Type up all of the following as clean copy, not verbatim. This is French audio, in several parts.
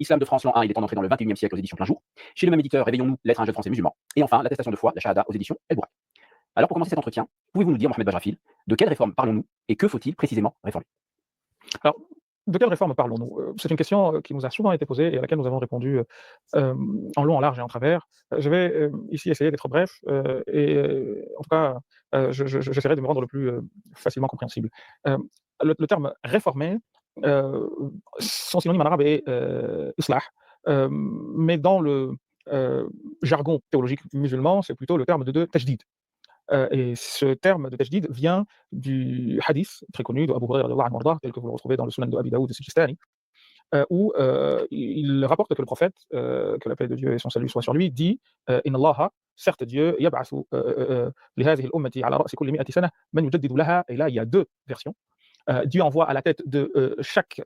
Islam de France, l'an 1, il est en entrée dans le 21e siècle aux éditions Plein Jour. Chez le même éditeur, Réveillons-nous, Lettres à un jeune français musulman. Et enfin, l'attestation de foi, la Shahada aux éditions El Bourak. Alors pour commencer cet entretien, pouvez-vous nous dire, Mohamed Bajrafil, de quelle réforme parlons-nous et que faut-il précisément réformer? Alors, de quelle réforme parlons-nous? C'est une question, qui nous a souvent été posée et à laquelle nous avons répondu, en long, en large et en travers. Je vais, ici essayer d'être bref, en tout cas, j'essaierai de me rendre le plus, facilement compréhensible. Hem, le terme réformer, heu, son synonyme en arabe est, islah, mais dans le, heu, jargon théologique musulman, c'est plutôt le terme de tajdid. Et ce terme de tajdid vient du hadith très connu de Abu Huraira radhiyallahu anhu wardah, tel que vous le retrouvez dans le Sunan de Abi Daoud et Sijistani, où il rapporte que le prophète, que la paix de Dieu et son salut soient sur lui, dit Inna Allah, certes Dieu, yab'athu li hadhihi al-ummati ala ra'si kulli mi'ati sana man yujaddidu laha, et là il y a deux versions. Dieu envoie à la tête de chaque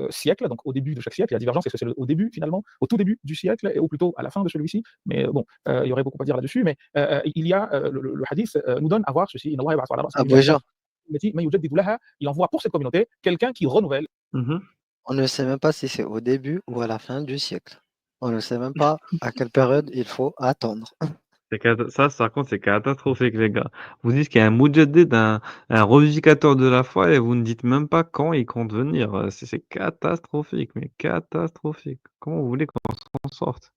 siècle, donc au début de chaque siècle, il y a divergence, est-ce que c'est au début finalement, au tout début du siècle, ou plutôt à la fin de celui-ci, mais bon, il y aurait beaucoup à dire là-dessus, mais il y a le hadith nous donne à voir ceci, Inna Allah yab'athu ala ra'si kulli mi'ati sana Abouja, man yujaddidu laha, il envoie pour cette communauté quelqu'un qui renouvelle. on ne sait même pas si c'est au début ou à la fin du siècle. On ne sait même pas à quelle période il faut attendre. Ça, par contre, c'est catastrophique, les gars. Vous dites qu'il y a un mujaddid, un revivificateur de la foi, et vous ne dites même pas quand il compte venir. C'est catastrophique, mais catastrophique. Comment vous voulez qu'on s'en sorte?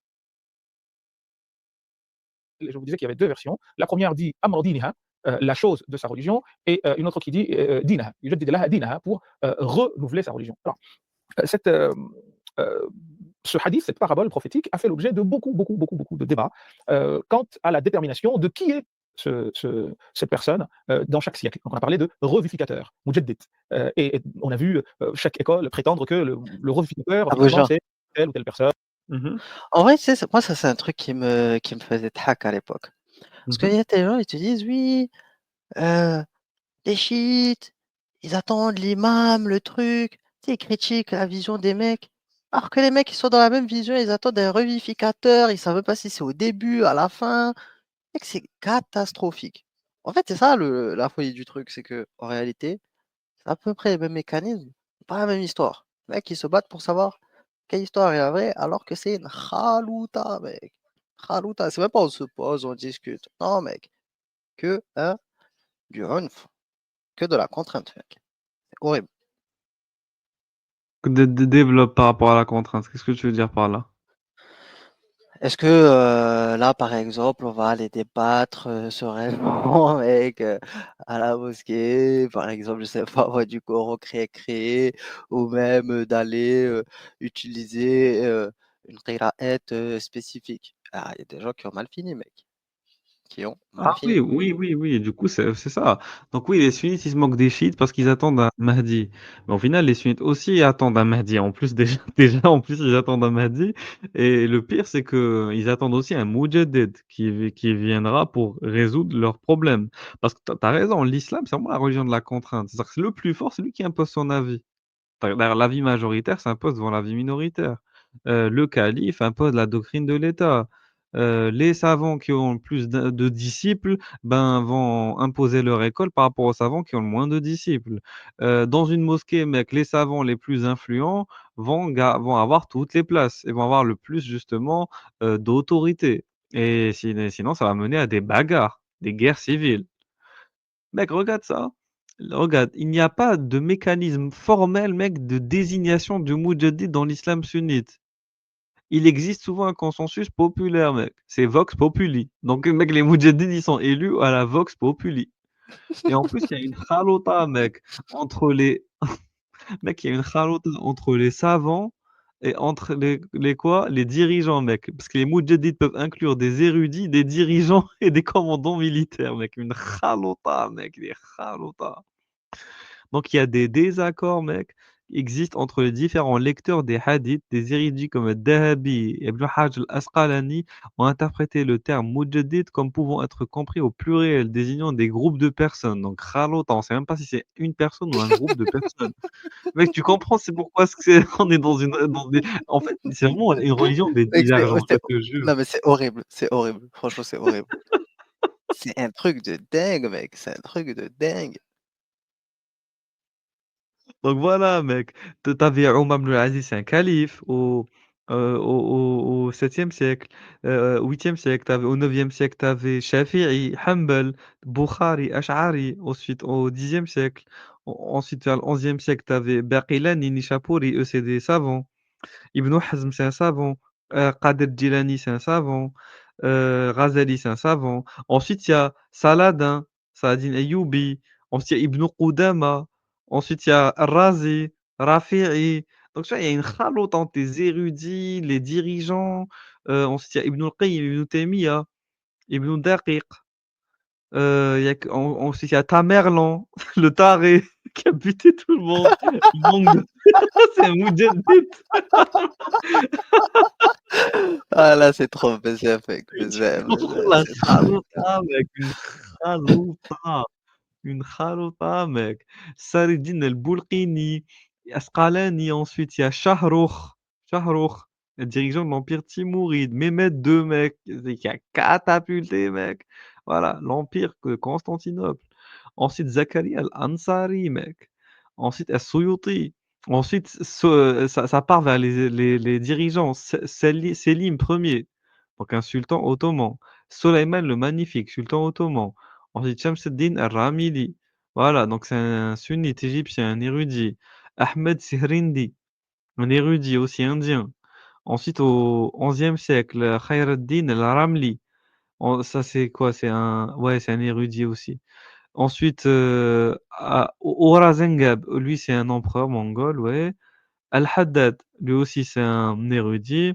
Je vous disais qu'il y avait deux versions. La première dit Amr diniha, la chose de sa religion, et une autre qui dit dinaha, yujaddid laha dinaha, pour renouveler sa religion. Alors, cette, euh, ce hadith, cette parabole prophétique, a fait l'objet de beaucoup de débats quant à la détermination de qui est cette personne dans chaque siècle. Donc on a parlé de revivificateur, mujaddid, et on a vu chaque école prétendre que le revivificateur, finalement, Abouja. c'est telle ou telle personne. Mhm, En vrai, tu sais, moi, ça, c'est un truc qui me faisait hack à l'époque. Parce qu'il mhm. y a des gens, ils te disent, oui, euh, les chiites, ils attendent l'imam, le truc. Tu sais, ils critiquent la vision des mecs. Alors que les mecs, ils sont dans la même vision, ils attendent un revivificateur, ils savent même pas si c'est au début, à la fin. Mec, c'est catastrophique. En fait, c'est ça la folie du truc, c'est que en réalité, c'est à peu près les mêmes mécanismes, pas la même histoire. Les mecs, ils se battent pour savoir quelle histoire est la vraie, alors que c'est une chalouta, mec. Chalouta, c'est même pas on se pose, on discute. Non, mec, que du runf, que de la contrainte, mec. C'est horrible. Développe par rapport à la contrainte. Qu'est-ce que tu veux dire par là? Est-ce que là, par exemple, on va aller débattre sereinement avec à la mosquée, par exemple, je sais pas moi, du Coran créé, ou même d'aller utiliser une qiraat spécifique. Ah, il y a des gens qui ont mal fini, mec, qui ont mal Ah oui, fini. oui. Du coup, c'est ça. Donc oui, les sunnites, ils se moquent des chiites parce qu'ils attendent un Mahdi. Mais au final, les sunnites aussi attendent un Mahdi. En plus, déjà, déjà en plus, ils attendent un Mahdi. Et le pire, c'est que ils attendent aussi un Mujaddid qui viendra pour résoudre leurs problèmes. Parce que t'as raison, l'islam, c'est vraiment la religion de la contrainte. C'est-à-dire que c'est le plus fort, c'est lui qui impose son avis. D'ailleurs, l'avis majoritaire s'impose devant l'avis minoritaire. Le calife impose la doctrine de l'État. Les savants qui ont le plus de disciples ben, vont imposer leur école par rapport aux savants qui ont le moins de disciples. Dans une mosquée, mec, les savants les plus influents vont avoir toutes les places et vont avoir le plus justement d'autorité. Et sinon, ça va mener à des bagarres, des guerres civiles. Mec, regarde ça. Regarde, il n'y a pas de mécanisme formel, mec, de désignation du Moudjahid dans l'islam sunnite. Il existe souvent un consensus populaire, mec. C'est Vox Populi. Donc, mec, les Moudjahidines, ils sont élus à la Vox Populi. Et en plus, il y a une halota, mec, entre les, mec, il y a une halota entre les savants et entre les quoi? Les dirigeants, mec. Parce que les Moudjahidines peuvent inclure des érudits, des dirigeants et des commandants militaires, mec. Une halota, mec, des halotas. Donc il y a des désaccords, mec, qui existent entre les différents lecteurs des hadiths. Des érudits comme Dahabi et Ibn Hajj al-Asqalani ont interprété le terme mujaddid comme pouvant être compris au pluriel, désignant des groupes de personnes. Donc khalota, on ne sait même pas si c'est une personne ou un groupe de personnes. Mec, tu comprends, c'est pourquoi on est En fait, c'est vraiment une religion des Mec, divergences, je te jure. non, mais c'est horrible, c'est horrible. Franchement, c'est horrible. C'est un truc de dingue, mec. C'est un truc de dingue. Donc voilà, mec. T'avais Omar ibn Aziz, c'est un calife. au 7e siècle, au 8e siècle, au 9e siècle, tu avais Shafi'i, Hanbal, Bukhari, Ash'ari. Ensuite, au 10e siècle, ensuite, vers le 11e siècle, tu avais Baqillani, Nishapuri, eux, c'est des savants. Ibn Hazm, c'est un savant. Qadir Jilani, c'est un savant. Ghazali, c'est un savant. Ensuite, il y a Saladin, Saladin Ayyubi. Ensuite, il y a Ibn Qudama. Ensuite, il y a Razi, Rafi'i. Donc, tu vois, il y a une khaloute entre les érudits, les dirigeants. Ensuite, il y a Ibn al-Qayyim, Ibn Taymiyyah, Ibn Daqiq. Ensuite, il y a Tamerlan, le taré, qui a buté tout le monde. Il manque de... C'est un Moudjahid. Ah là, c'est trop spécifique. La khalouta, mec, une khalouta. Une khalouta, mec. Saridine el-Boulqini, Asqalani, ensuite il y a Shahroukh, le dirigeant de l'Empire Timouride, Mehmed II, mec, qui a catapulté, mec. Voilà, l'Empire de Constantinople. Ensuite, Zakaria al-Ansari, mec. Ensuite, As-Suyuti. Ensuite, ça part vers les dirigeants. Selim Ier, donc un sultan ottoman. Soleiman le Magnifique, sultan ottoman. Ensuite, Shamsuddin al-Ramili. Voilà, donc c'est un sunnite égyptien, un érudit. Ahmed Sihrindi, un érudit aussi indien. Ensuite, au 11e siècle, Khayr-ad-Din al-Ramli. Ça, c'est quoi? Ouais, c'est un érudit aussi. Ensuite, Aurangzeb, lui, c'est un empereur mongol, ouais. Al-Haddad, lui aussi, c'est un érudit.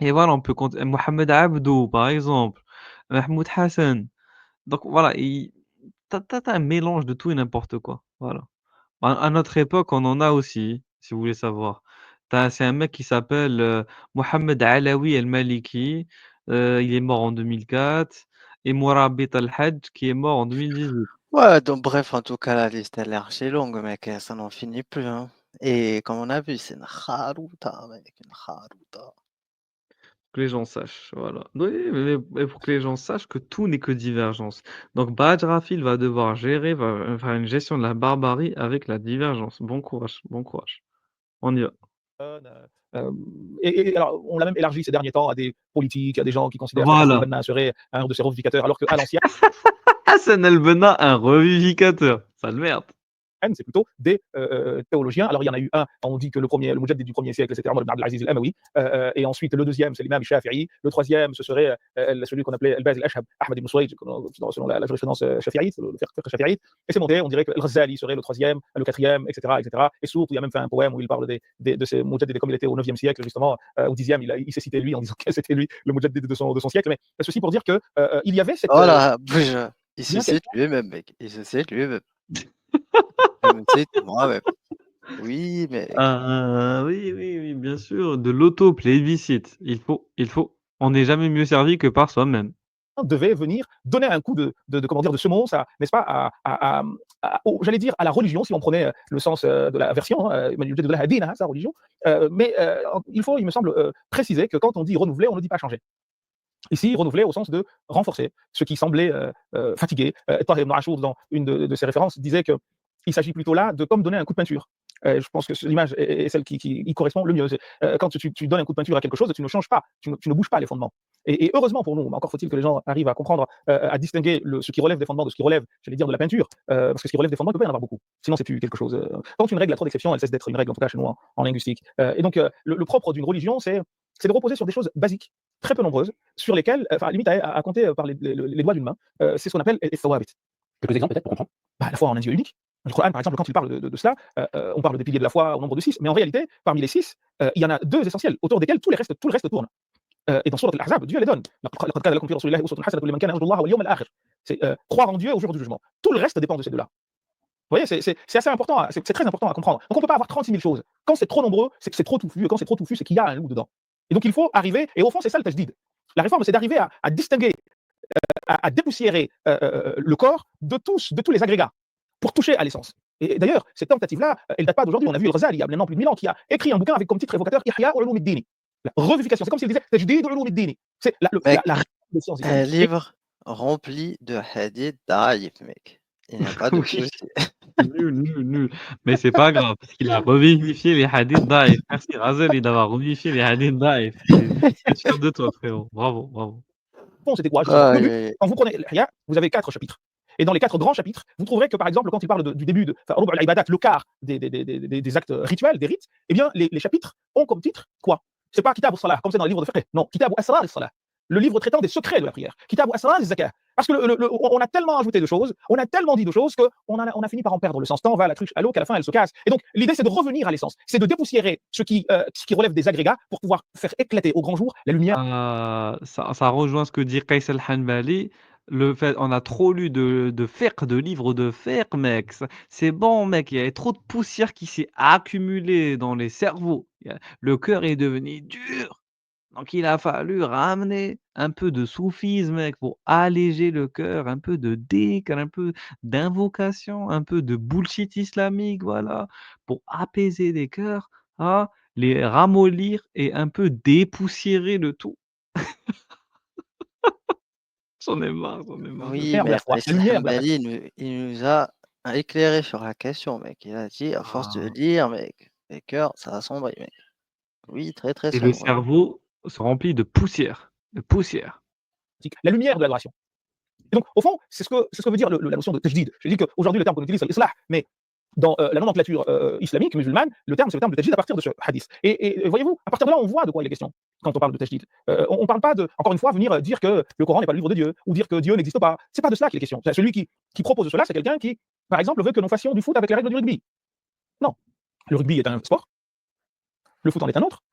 Et voilà, on peut compter Mohamed Abdou, par exemple. Mahmoud Hassan. Donc voilà, t'as un mélange de tout et n'importe quoi. Voilà. À notre époque, on en a aussi, si vous voulez savoir. C'est un mec qui s'appelle Mohamed Alaoui El-Maliki. Il est mort en 2004. Et Mourabit Al-Hajj, qui est mort en 2018. Ouais, donc bref, en tout cas, la liste, elle est archi longue, mec, et ça n'en finit plus, hein. Et comme on a vu, c'est une kharouta, mec, une kharouta. Que les gens sachent, voilà. Oui, mais pour que les gens sachent que tout n'est que divergence. Donc Badr Rafil va devoir va faire une gestion de la barbarie avec la divergence. Bon courage, bon courage. On y va. Et alors, on l'a même élargi ces derniers temps à des politiques, à des gens qui considèrent que Voilà. Hassan el-Banna serait un de ses revendiquateurs, alors qu'à l'ancienne, Hassan el-Banna, un revivificateur. Sale merde. c'est plutôt des théologiens. Alors, il y en a eu un, on dit que le Mujaddid du 1er siècle, c'était Omar ibn Abd al-Aziz al-Amawi. Et ensuite, le deuxième, c'est l'imam Shafi'i. Le troisième, ce serait celui qu'on appelait Al-Baz al-Ashhab, Ahmad ibn Suwayd, selon la jurisprudence shafi'ite, le fiqh shafi'ite. Et c'est monté, on dirait que Al-Ghazali serait le troisième, le quatrième, etc. etc. Et Sourd, il a même fait un poème où il parle de ces Mujaddid comme il était au 9e siècle, justement. Au 10e, il s'est cité lui en disant que c'était lui le Mujaddid de son siècle. Mais ceci pour dire que il y avait cette. Voilà, bouge. Il se cite lui-même, mec. Il se cite lui-même. Je me cite moi-même. Oui, mec. Oui, bien sûr. De l'auto-plébiscite. Il faut. On n'est jamais mieux servi que par soi-même. Devait venir donner un coup de semonce, n'est-ce pas, j'allais dire à la religion, si on prenait le sens de la version, sa religion. Mais il faut, il me semble, préciser que quand on dit renouveler, on ne dit pas changer. Ici, renouveler au sens de renforcer, ce qui semblait fatigué. Tahir ibn Ashur, dans une de ses références, disait qu'il s'agit plutôt là de comme donner un coup de peinture. Je pense que l'image est celle qui y correspond le mieux. Quand tu donnes un coup de peinture à quelque chose, tu ne changes pas, tu ne bouges pas les fondements. Et heureusement pour nous, mais encore faut-il que les gens arrivent à comprendre, à distinguer ce qui relève des fondements de ce qui relève, j'allais dire, de la peinture, parce que ce qui relève des fondements, il ne peut pas y en avoir beaucoup. Sinon, c'est plus quelque chose. Quand une règle a trop d'exceptions, elle cesse d'être une règle, en tout cas chez nous en linguistique. Et donc, le propre d'une religion, c'est de reposer sur des choses basiques, très peu nombreuses, sur lesquelles, limite à compter par les doigts d'une main, c'est ce qu'on appelle les thawabit. Quelques exemples peut-être pour comprendre. La foi en un Dieu unique. Le Coran, par exemple, quand il parle de cela, on parle des piliers de la foi au nombre de 6, mais en réalité, parmi les 6, il y en a 2 essentiels, autour desquels tout le reste tourne. Et dans Sourate Al-Ahzab, Dieu les donne. C'est croire en Dieu au jour du jugement. Tout le reste dépend de ces deux-là. Vous voyez, c'est assez important, c'est très important à comprendre. Donc on ne peut pas avoir 36 000 choses. Quand c'est trop nombreux, c'est que c'est trop touffu, et quand c'est trop touffu, c'est qu'il y a un loup dedans. Et donc il faut arriver, et au fond, c'est ça le tajdid. La réforme, c'est d'arriver à distinguer, à dépoussiérer le corps de tous les agrégats, pour toucher à l'essence. Et d'ailleurs, cette tentative-là, elle ne date pas d'aujourd'hui. On a vu le Ghazali, il y a maintenant plus de 1000 ans, qui a écrit un bouquin avec comme titre évocateur Ihya Ulum ad-Dini. La revivification. C'est comme s'il disait Tajdid Ulum ad-Dini. C'est la des sciences. Un livre rempli de hadiths daïf, mec. Il n'y a pas de Oui, souci. nul. Mais c'est pas grave, parce qu'il a revivifié les hadiths daïf. Merci Razel d'avoir revivifié les hadiths daïf. Je suis fier de toi, frérot. Bravo. C'était quoi justement? Le Aïe, but, aïe, aïe. quand vous prenez l'Ihya, vous avez 4 chapitres. Et dans les 4 grands chapitres, vous trouverez que par exemple, quand il parle du début de enfin, rubu' al-ibadat, le quart des actes rituels, des rites, eh bien les chapitres ont comme titre quoi? C'est pas Kitab as-Salah, comme c'est dans les livres de fiqh. Non, Kitab Asrar as-Salah. Le livre traitant des secrets de la prière. Kitab Asrar az-Zakah. Parce que on a tellement ajouté de choses, on a tellement dit de choses qu'on a fini par en perdre le sens. Tant va la cruche à l'eau qu'à la fin elle se casse. Et donc l'idée c'est de revenir à l'essence, c'est de dépoussiérer ce qui relève des agrégats pour pouvoir faire éclater au grand jour la lumière. Ça rejoint ce que dit Qays al-Hanbali. Le fait, on a trop lu de fiqh, de livres de fiqh, mec. C'est bon, mec. Il y a trop de poussière qui s'est accumulée dans les cerveaux. Le cœur est devenu dur. Donc il a fallu ramener un peu de soufisme, mec, pour alléger le cœur, un peu de dhikr, un peu d'invocation, un peu de bullshit islamique, voilà, pour apaiser les cœurs, hein, les ramollir et un peu dépoussiérer le tout. J'en ai marre de Oui, De mais la foi, Qays la lumière de la Hambali, il nous a éclairé sur la question, mec. Il a dit, à force de Ah. lire, mec, les cœurs, ça assombrit, mec. Oui, très, très Et le sombre. cerveau se remplit de poussière, de poussière. pratique, la lumière de l'adoration. Et donc, au fond, c'est ce que veut dire la notion de tajdid. Je dis qu'aujourd'hui, le terme qu'on utilise, c'est l'islah, mais dans la nomenclature islamique, musulmane, le terme, c'est le terme de tajdid à partir de ce hadith. Et voyez-vous, à partir de là, on voit de quoi il est question quand on parle de tajdid. On ne parle pas de, encore une fois, venir dire que le Coran n'est pas le livre de Dieu, ou dire que Dieu n'existe pas. C'est pas de cela qu'il est question. Celui qui propose cela, c'est quelqu'un qui, par exemple, veut que nous fassions du foot avec les règles du rugby. Non. Le rugby est un sport, le foot en est un autre.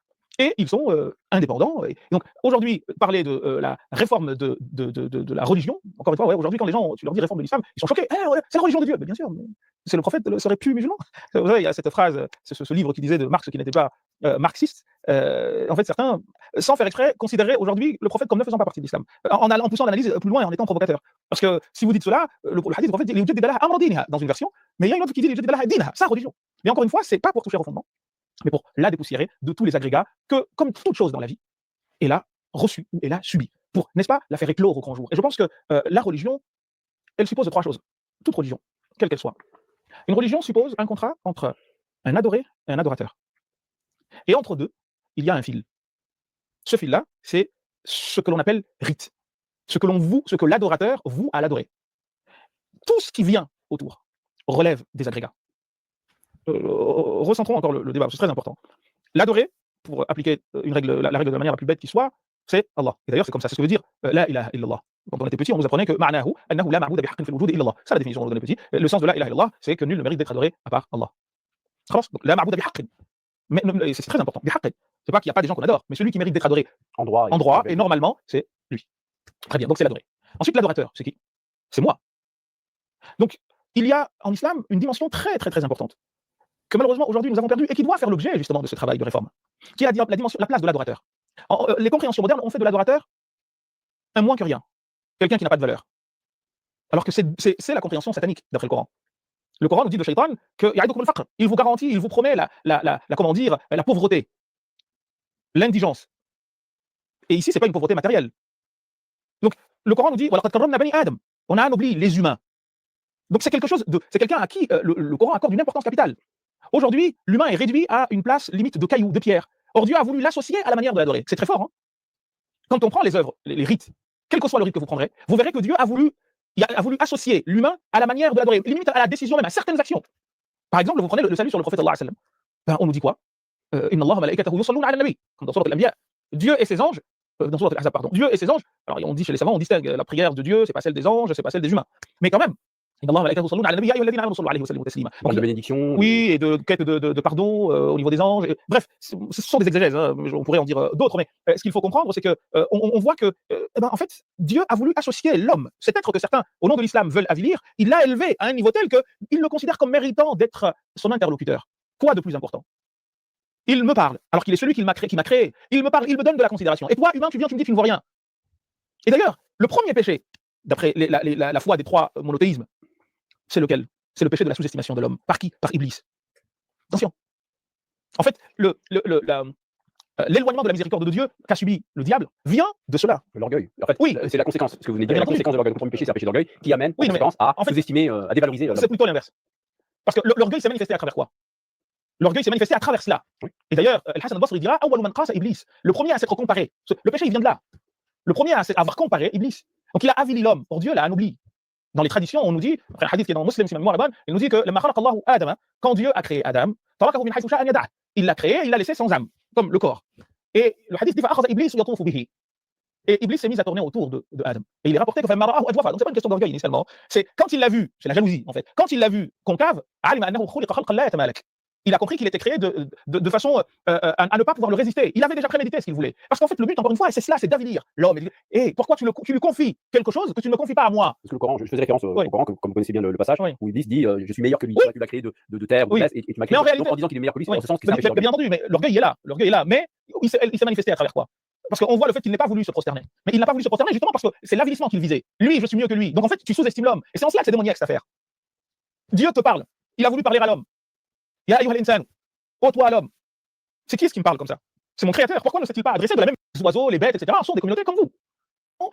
Et ils sont indépendants. Et donc aujourd'hui, parler de la réforme de la religion, encore une fois, ouais, aujourd'hui quand les gens, tu leur dis réforme de l'islam, ils sont choqués. Eh, ouais, c'est la religion de Dieu. Mais bien sûr, c'est le prophète serait plus musulman. Vous savez, il y a cette phrase, ce livre qui disait de Marx qui n'était pas marxiste. En fait, certains, sans faire exprès, considéraient aujourd'hui le prophète comme ne faisant pas partie de l'islam, en poussant l'analyse plus loin et en étant provocateur. Parce que si vous dites cela, le hadith du prophète, il est dans une version, mais il y a une autre qui dit sa religion. Mais encore une fois, c'est pas pour toucher au fondement, mais pour la dépoussiérer de tous les agrégats que, comme toute chose dans la vie, elle a reçu ou elle a subi, pour, n'est-ce pas, la faire éclore au grand jour. Et je pense que la religion, elle suppose 3 choses. Toute religion, quelle qu'elle soit. Une religion suppose un contrat entre un adoré et un adorateur. Et entre deux, il y a un fil. Ce fil-là, c'est ce que l'on appelle rite. Ce que l'adorateur voue à l'adorer. Tout ce qui vient autour relève des agrégats. Recentrons encore le débat, c'est très important. L'adorer, pour appliquer la règle de la manière la plus bête qui soit, c'est Allah. Et d'ailleurs, c'est comme ça, c'est ce que veut dire la ilaha illallah. Quand on était petit, on nous apprenait que ma'nahu annahu la ma'buda bihaqqin fil wujudi illallah. Ça, la définition qu'on nous donnait petit. Le sens de la ilaha illallah, c'est que nul ne mérite d'être adoré à part Allah. Donc, la ma'buda bihaqqin. Mais c'est très important, bihaqqin. C'est pas qu'il n'y a pas des gens qu'on adore, mais celui qui mérite d'être adoré En droit. en droit, et normalement, c'est lui. Très bien, donc c'est l'adoré. Ensuite, l'adorateur, c'est qui? C'est moi. Donc, il y a en islam une dimension très, très, très importante, que malheureusement aujourd'hui nous avons perdu et qui doit faire l'objet justement de ce travail de réforme, qui est la place de l'adorateur. Les compréhensions modernes ont fait de l'adorateur un moins que rien, quelqu'un qui n'a pas de valeur. Alors que c'est la compréhension satanique d'après le Coran. Le Coran nous dit de Shaitan que il vous garantit, il vous promet comment dire, la pauvreté, l'indigence. Et ici, c'est pas une pauvreté matérielle. Donc, le Coran nous dit on a anobli les humains. Donc c'est quelqu'un à qui le Coran accorde une importance capitale. Aujourd'hui, l'humain est réduit à une place limite de cailloux, de pierre. Or, Dieu a voulu l'associer à la manière de l'adorer. C'est très fort. Hein, quand on prend les œuvres, les rites, quel que soit le rite que vous prendrez, vous verrez que Dieu a voulu associer l'humain à la manière de l'adorer, limite à la décision même, à certaines actions. Par exemple, vous prenez le salut sur le prophète sallallahu alayhi wa sallam. On nous dit quoi? Inna Allah malaikatahu yusalluna ala nabi, comme dans Sourate al-Anbiya. Dieu et ses anges, dans Sourate al-Ahzab, pardon. Dieu et ses anges. Alors on dit chez les savants, on distingue la prière de Dieu, c'est pas celle des anges, c'est pas celle des humains. Mais quand même, Inna Allah malaikatahu yusalluna ala nabi ya ayyuhalladhina amanu sallu alayhi wa sallimu taslima. Donc de bénédiction. Oui, et de quête de pardon au niveau des anges. Bref, ce sont des exégèses, hein, on pourrait en dire d'autres, mais ce qu'il faut comprendre, c'est que on voit que, en fait, Dieu a voulu associer l'homme, cet être que certains, au nom de l'islam, veulent avilir, il l'a élevé à un niveau tel qu'il le considère comme méritant d'être son interlocuteur. Quoi de plus important? Il me parle, alors qu'il est celui qui m'a créé. Il me parle, il me donne de la considération. Et toi, humain, tu viens, tu me dis que tu ne vois rien. Et d'ailleurs, le premier péché, d'après la foi des 3 monothéismes, c'est lequel? C'est le péché de la sous-estimation de l'homme. Par qui? Par Iblis. Attention. En fait, l'éloignement de la miséricorde de Dieu qu'a subi le diable vient de cela. L'orgueil. En fait, Oui, c'est la conséquence. Ce que vous venez de dire, bien la entendu. conséquence de l'orgueil. Le premier péché, c'est un péché d'orgueil qui amène, en Oui, non, mais conséquence, à en fait, sous-estimer, à dévaloriser l'homme. c'est plutôt l'inverse. Parce que l'orgueil s'est manifesté à travers quoi? L'orgueil s'est manifesté à travers cela. Oui. Et d'ailleurs, Al-Hassan al-Basri dira Awwalu man qasa Iblis. Le premier à s'être comparé. Le péché, il vient de là. Le premier à avoir comparé Iblis. Donc il a avili l'homme. Or Dieu l'a anobli. Dans les traditions, on nous dit, après un hadith qui est dans Muslim, si ma mémoire est bonne, il nous dit que quand Dieu a créé Adam, il l'a créé, il l'a laissé sans âme, comme le corps. Et le hadith dit Iblis yatufu bihi. Et Iblis s'est mis à tourner autour de Adam. Et il est rapporté que donc c'est pas une question d'orgueil initialement, c'est quand il l'a vu, c'est la jalousie en fait, quand il l'a vu concave, il a compris qu'il était créé de façon à ne pas pouvoir le résister. Il avait déjà prémédité ce qu'il voulait. Parce qu'en fait, le but, encore une fois, c'est cela, c'est d'avilir l'homme. Et pourquoi tu lui confies quelque chose que tu ne me confies pas à moi? Parce que le Coran, je faisais référence au Coran, comme vous connaissez bien le passage, Oui. où Iblis dit je suis meilleur que lui, Oui. tu l'as créé de terre, de Oui. graisse, et tu m'as créé. Mais en réalité, donc en disant qu'il est meilleur que lui, c'est oui. dans ce sens que c'est un péché Mais bien entendu, mais l'orgueil est là. L'orgueil est là. Mais il s'est manifesté à travers quoi? Parce qu'on voit le fait qu'il n'ait pas voulu se prosterner. Mais il n'a pas voulu se prosterner justement parce que c'est l'avilissement qu'il visait. Lui, je suis mieux que lui. Donc en fait, tu sous-estimes l'homme. Et c'est en cela que c'est démoniaque cette affaire. Dieu te parle. Il a voulu parler à l'homme. Ya ayyuhal insan. Oh toi l'homme. C'est qui me parle comme ça? C'est mon créateur. Pourquoi ne s'est-il pas adressé de la même les oiseaux, les bêtes, etc. sont des communautés comme vous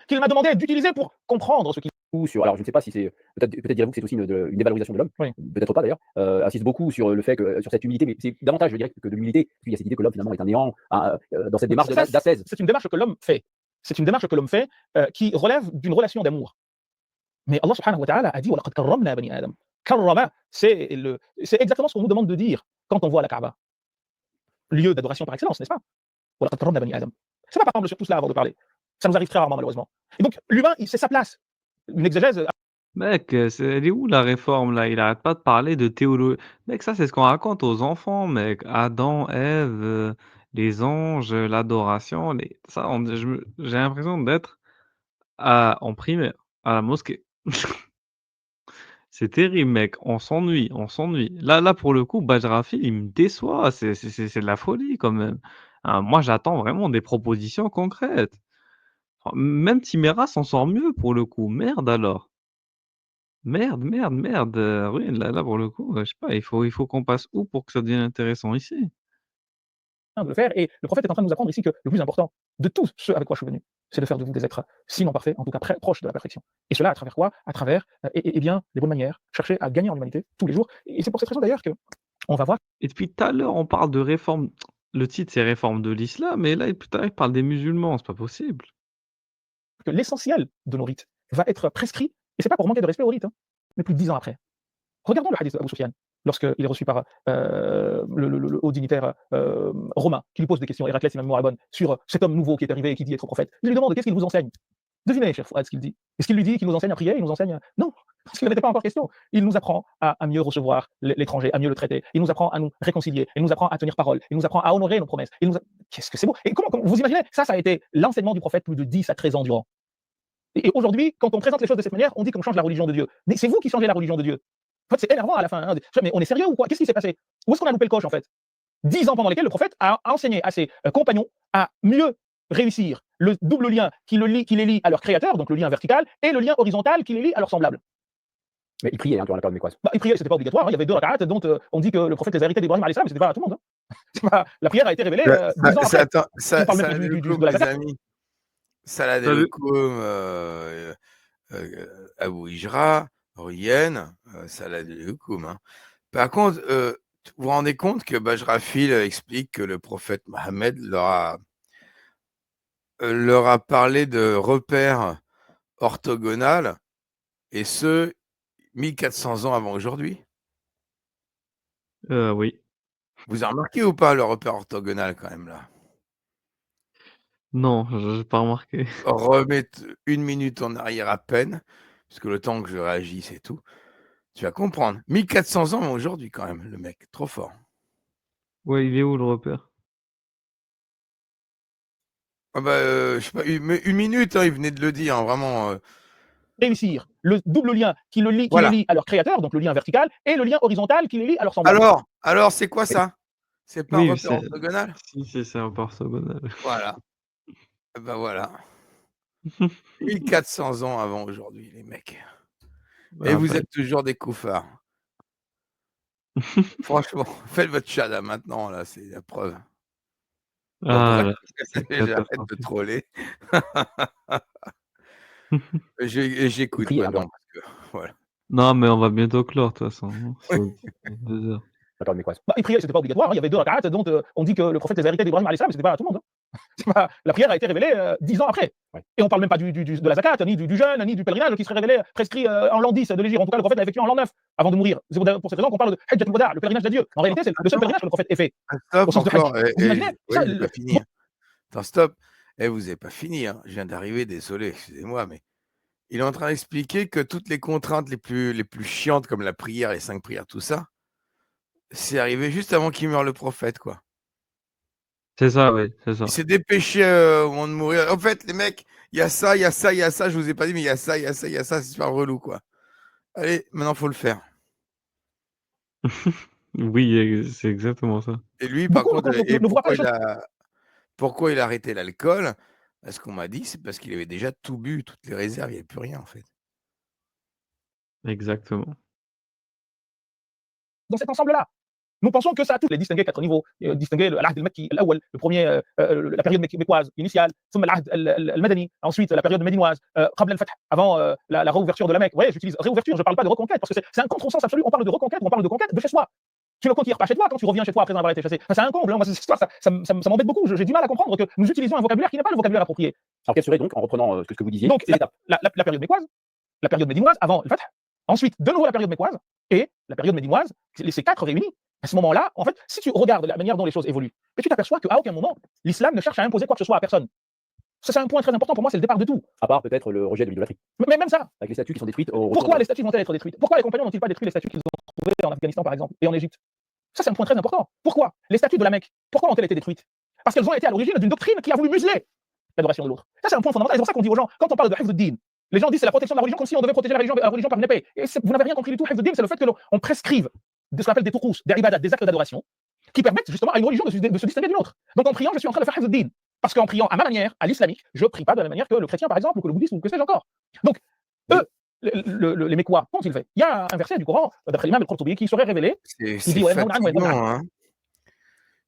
qu'il m'a demandé d'utiliser pour comprendre ce qui. Alors je ne sais pas si c'est peut-être direz-vous que c'est aussi une dévalorisation de l'homme, Oui. Peut-être pas d'ailleurs. Insiste beaucoup sur le fait que sur cette humilité, mais c'est davantage je dirais que de l'humilité. Il y a cette idée que l'homme finalement est un néant dans cette démarche d'ascèse. C'est une démarche que l'homme fait. C'est une démarche que l'homme fait qui relève d'une relation d'amour. Mais Allah subhanahu wa ta'ala a dit وَلَقَدْ كَرَّمْنَا بَنِي آدَمَ. Karrama, c'est exactement ce qu'on nous demande de dire quand on voit la Kaaba. Lieu d'adoration par excellence, n'est-ce pas? وَلَقَدْ كَرَّمْنَا بَنِي آدَمَ. C'est pas par exemple sur tout cela avant de parler. Ça nous arrive très rarement malheureusement. Et donc l'humain, c'est sa place. Une exégèse. Mec, elle est où la réforme là? Il arrête pas de parler de théologie. Mec, ça c'est ce qu'on raconte aux enfants, mec. Adam, Ève, les anges, l'adoration, ça, j'ai l'impression d'être en primaire, à la mosquée. C'est terrible, mec. On s'ennuie, on s'ennuie. Là, pour le coup, Bajrafi, il me déçoit. C'est de la folie quand même. Hein, moi, j'attends vraiment des propositions concrètes. Même Timéra s'en sort mieux pour le coup. Merde alors. Merde. Oui, là pour le coup, je sais pas, il faut qu'on passe où pour que ça devienne intéressant ici? De le faire. Et le prophète est en train de nous apprendre ici que le plus important de tout ce avec quoi je suis venu, c'est de faire de vous des êtres, sinon parfaits, en tout cas proches de la perfection. Et cela à travers quoi? À travers bien des bonnes manières, chercher à gagner en humanité tous les jours. Et c'est pour cette raison d'ailleurs que on va voir. Et depuis tout à l'heure, on parle de réforme. Le titre, c'est réforme de l'islam, mais là, tout à l'heure, il parle des musulmans, c'est pas possible. Que l'essentiel de nos rites va être prescrit, et c'est pas pour manquer de respect aux rites, mais plus de 10 ans après. Regardons le hadith d'Abu Sufyan, lorsqu'il est reçu par le haut dignitaire romain, qui lui pose des questions, Héraclès, si ma mémoire est bonne, sur cet homme nouveau qui est arrivé et qui dit être prophète. Il lui demande qu'est-ce qu'il vous enseigne. Devinez, cher Fouad, ce qu'il dit. Est-ce qu'il lui dit qu'il nous enseigne à prier? Il nous enseigne. Non, parce qu'il n'en était pas encore question. Il nous apprend à mieux recevoir l'étranger, à mieux le traiter. Il nous apprend à nous réconcilier. Il nous apprend à tenir parole. Il nous apprend à honorer nos promesses. Qu'est-ce que c'est beau! Et comment vous imaginez? Ça a été l'enseignement du prophète plus de 10 à 13 ans durant. Et aujourd'hui, quand on présente les choses de cette manière, on dit qu'on change la religion de Dieu. Mais c'est vous qui changez la religion de Dieu. En fait, c'est énervant à la fin. Hein. Mais on est sérieux ou quoi? Qu'est-ce qui s'est passé? Où est-ce qu'on a loupé le coche en fait? 10 ans pendant lesquels le prophète a enseigné à ses compagnons à mieux réussir le double lien qui les lie à leur créateur, donc le lien vertical, et le lien horizontal qui les lie à leur semblable. Mais il priait durant la période mécoise. Il priait, c'était pas obligatoire. Hein. Il y avait 2 rak'at dont on dit que le prophèt les a hérités d'Ibrahim alayhi salam, mais c'était pas à tout le monde. Hein. La prière a été révélée 10 ans après. Ça les amis. Salam alaikum Abou Hijra, Ruyen, salam alaikum. Hein. Par contre, vous vous rendez compte que Bajrafil explique que le prophète Mohammed leur a parlé de repères orthogonales, et ce, 1400 ans avant aujourd'hui. Oui. Vous avez remarqué ou pas le repère orthogonal quand même là? Non, je n'ai pas remarqué. Remettre 1 minute en arrière à peine, parce que le temps que je réagisse et tout, tu vas comprendre. 1400 ans avant aujourd'hui quand même, le mec, trop fort. Ouais, il est où le repère? Ah bah, je sais pas, 1 minute, hein, il venait de le dire, hein, vraiment. Réussir le double lien qui les lie à leur créateur, donc le lien vertical, et le lien horizontal qui les lie à leur semblable. Alors c'est quoi ça? C'est pas un repère orthogonal? Si, c'est un repère orthogonal. Voilà. Bah voilà. 1400 ans avant aujourd'hui, les mecs. Et vous êtes toujours des koufars. Franchement, faites votre shahada maintenant, là, c'est la preuve. Bon, Ah bref, là, c'est j'arrête de catastrophique. troller. J'écoute prière, maintenant donc. parce que voilà. Non, mais on va bientôt clore de toute façon, hein. Oui. C'est 2 heures. La période mécoise. Bah, ils priaient, c'était pas obligatoire, hein, il y avait 2 rak'at dont on dit que le prophète les a hérités d'Ibrahim alayhi salam, mais c'était pas à tout le monde. Hein. C'est pas- la prière a été révélée 10 ans après. Ouais. Et on parle même pas de la zakat, ni du jeûne, ni du pèlerinage qui serait révélé, prescrit en l'an 10 de l'Hégire. En tout cas, le prophète l'a effectué en l'an 9 avant de mourir. C'est pour cette raison qu'on parle de Hajjatul Wada, le pèlerinage d'adieu. En réalité, c'est le seul Attends, pèlerinage que le prophète ait fait, stop au sens de encore. Hajj. Vous imaginez Oui, ça, j'ai pas fini. bon, Attends, stop. Vous n'avez pas fini. Hein. Je viens d'arriver, désolé, excusez-moi, mais il est en train d'expliquer que toutes les contraintes les plus chiantes, comme la prière, les 5 prières, tout ça, c'est arrivé juste avant qu'il meure le prophète, quoi. C'est ça, oui, c'est ça. Il s'est dépêché au moment de mourir. En fait, les mecs, il y a ça, il y a ça, il y a ça. Je vous ai pas dit, mais il y a ça, il y a ça, il y a ça. C'est super relou, quoi. Allez, maintenant, faut le faire. Oui, c'est exactement ça. Et lui, par beaucoup contre, ne voient pas les choses. pourquoi il a arrêté l'alcool? Ce qu'on m'a dit, c'est parce qu'il avait déjà tout bu, toutes les réserves, il n'y avait plus rien, en fait. Exactement. Dans cet ensemble-là. Nous pensons que ça a tous les distinguer 4 niveaux. Distinguer l'ahd al-Makki, le premier, la période mécoise initiale, al-Madani, ensuite la période médinoise, qabl al-Fath, avant la réouverture de la Mecque. Vous voyez, j'utilise réouverture, je ne parle pas de reconquête, parce que c'est un contresens absolu. On parle de reconquête ou on parle de conquête de chez soi. Tu ne conquiers pas chez toi quand tu reviens chez toi après avoir été chassé. Enfin, c'est un comble. Hein. Moi, cette histoire, ça m'embête beaucoup. J'ai du mal à comprendre que nous utilisons un vocabulaire qui n'est pas le vocabulaire approprié. Alors, quelles seraient donc, en reprenant ce que vous disiez, Donc, ces étapes? la période mécoise, la période médinoise avant le Fath, ensuite de nouveau la période mécoise et la période médinoise, ces 4 réunis. À ce moment-là, en fait, si tu regardes la manière dont les choses évoluent, tu t'aperçois qu'à aucun moment, l'islam ne cherche à imposer quoi que ce soit à personne. Ça, c'est un point très important pour moi, c'est le départ de tout. À part peut-être le rejet de l'idolâtrie, Mais même ça, avec les statues qui sont détruites au pourquoi les statues vont-elles être détruites? Pourquoi les compagnons n'ont-ils pas détruit les statues qu'ils ont trouvées en Afghanistan, par exemple, et en Égypte? Ça, c'est un point très important. Pourquoi les statues de la Mecque, pourquoi ont-elles été détruites? Parce qu'elles ont été à l'origine d'une doctrine qui a voulu museler l'adoration de l'autre. Ça, c'est un point fondamental. C'est pour ça qu'on dit aux gens, quand on parle de Hifz ad-Din, les gens disent c'est la protection de la religion comme si on devait protéger la religion par une épée. Et vous n'avez rien compris du tout. Hifz ad-Din, c'est le fait que l'on prescrive de ce qu'on appelle des tourous, des ibadat, des actes d'adoration, qui permettent justement à une religion de se distinguer d'une autre. Donc en priant, je suis en train de faire Hifz ad-Din. Parce qu'en priant à ma manière, à l'islamique, je ne prie pas de la même manière que le chrétien, par exemple, ou que le bouddhiste, ou que sais-je encore. Donc, eux, les Mécois, qu'ont-ils fait? Il y a un verset du Coran, d'après l'imam al-Qurtubi, qui serait révélé. C'est fatigant, hein.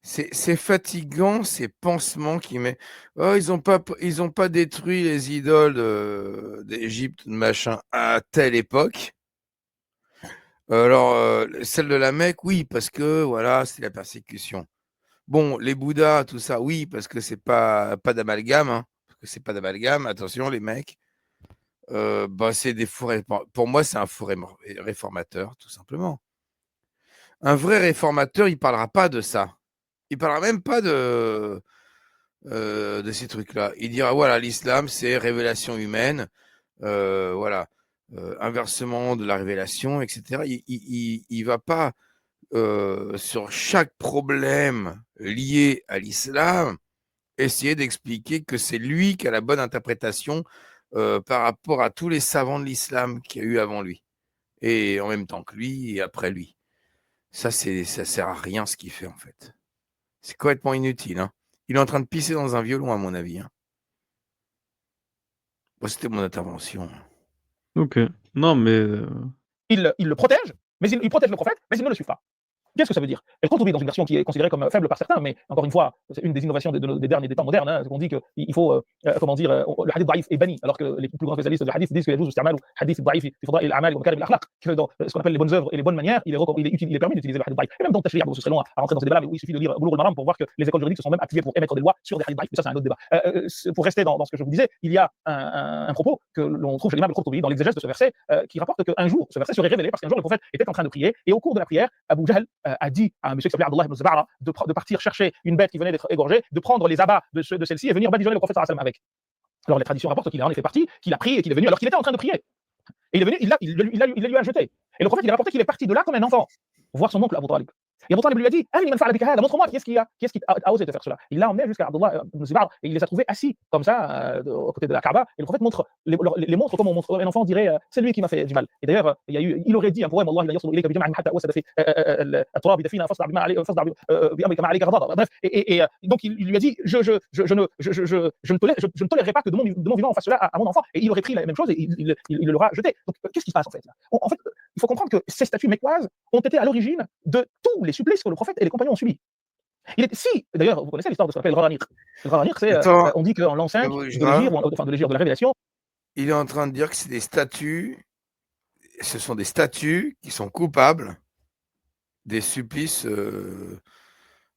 C'est fatigant, ces pansements qui mettent. Oh, ils ont pas détruit les idoles d'Égypte, machin, à telle époque. Alors, celle de la Mecque, oui, parce que voilà, c'est la persécution. Bon, les Bouddhas, tout ça, oui, parce que c'est pas d'amalgame, hein, parce que c'est pas d'amalgame. Attention, les mecs. C'est des faux pour moi, c'est un faux réformateur, tout simplement. Un vrai réformateur, il parlera pas de ça. Il parlera même pas de ces trucs-là. Il dira voilà, l'islam, c'est révélation humaine, voilà, inversement de la révélation, etc. Il va pas sur chaque problème lié à l'islam essayer d'expliquer que c'est lui qui a la bonne interprétation par rapport à tous les savants de l'islam qu'il y a eu avant lui, et en même temps que lui et après lui. Ça sert à rien ce qu'il fait, en fait. C'est complètement inutile. Hein. Il est en train de pisser dans un violon, à mon avis. Hein. Bon, c'était mon intervention. Ok. Non, mais... Il le protège, mais il protège le prophète, mais il ne le suit pas. Qu'est-ce que ça veut dire? Elle contribue dans une version qui est considérée comme faible par certains, mais encore une fois, c'est une des innovations des derniers des temps modernes. Hein, c'est qu'on dit qu'il faut, le hadith daïf est banni, alors que les plus grands spécialistes du hadith disent qu'il y a juste le hadith daïf fi fadail al-a'mal wa makarim al-akhlaq, que dans ce qu'on appelle les bonnes œuvres et les bonnes manières, il est permis d'utiliser le hadith daïf. Et même dans le tashri'a, ce serait long à rentrer dans ces débats, mais oui, il suffit de lire Boulough al-Maram pour voir que les écoles juridiques se sont même appuyées pour émettre des lois sur des hadith daïf. Mais ça, c'est un autre débat. Pour rester dans ce que je vous disais, il y a un propos que l'on trouve chez l'imam al-Qurtubi dans l'exégèse de ce verset qui rapporte qu'un jour, ce verset serait révélé parce qu'un jour le prophète était en train de prier et au cours de la prière, Abu Jahl a dit à un monsieur qui s'appelait Abdullah ibn Zabara de partir chercher une bête qui venait d'être égorgée, de prendre les abats de celle-ci et venir badigeonner le prophète sallallahu alayhi wa sallam avec. Alors la tradition rapporte qu'il a en effet parti, qu'il a pris et qu'il est venu alors qu'il était en train de prier. Et il est venu, il lui a jeté. Et le prophète il a rapporté qu'il est parti de là comme un enfant voir son oncle Abu Talib. Et Abu Talib lui a dit montre-moi qui est-ce qui a osé te faire cela. Il l'a emmené jusqu'à Abdullah ibn Zubayr et il les a trouvés assis comme ça au côté de la Kaaba. Et le prophète les montre comme un enfant dirait c'est lui qui m'a fait du mal. Et d'ailleurs il aurait dit un poème Allah la yasulu ilayka bi jam'in hatta wasada fi at-turab dafina fasda bima alayka fasda bi amrika ma alayka ghadab. Bref, et donc il lui a dit je ne tolérerai pas que de mon vivant on fasse cela à mon enfant. Et il aurait pris la même chose et il l'aura jeté. Donc qu'est-ce qui se passe en fait là? En fait, il faut comprendre que ces statues mécoises ont été à l'origine de tous les supplices que le prophète et les compagnons ont subis. Si, d'ailleurs, vous connaissez l'histoire de ce qu'on appelle le Gharanir. Le Gharanir, c'est, Attends, on dit qu'en l'an 5 Abu de Hijra, l'Hégire, enfin de l'Hégire, de la Révélation, il est en train de dire que c'est des statues, ce sont des statues qui sont coupables des supplices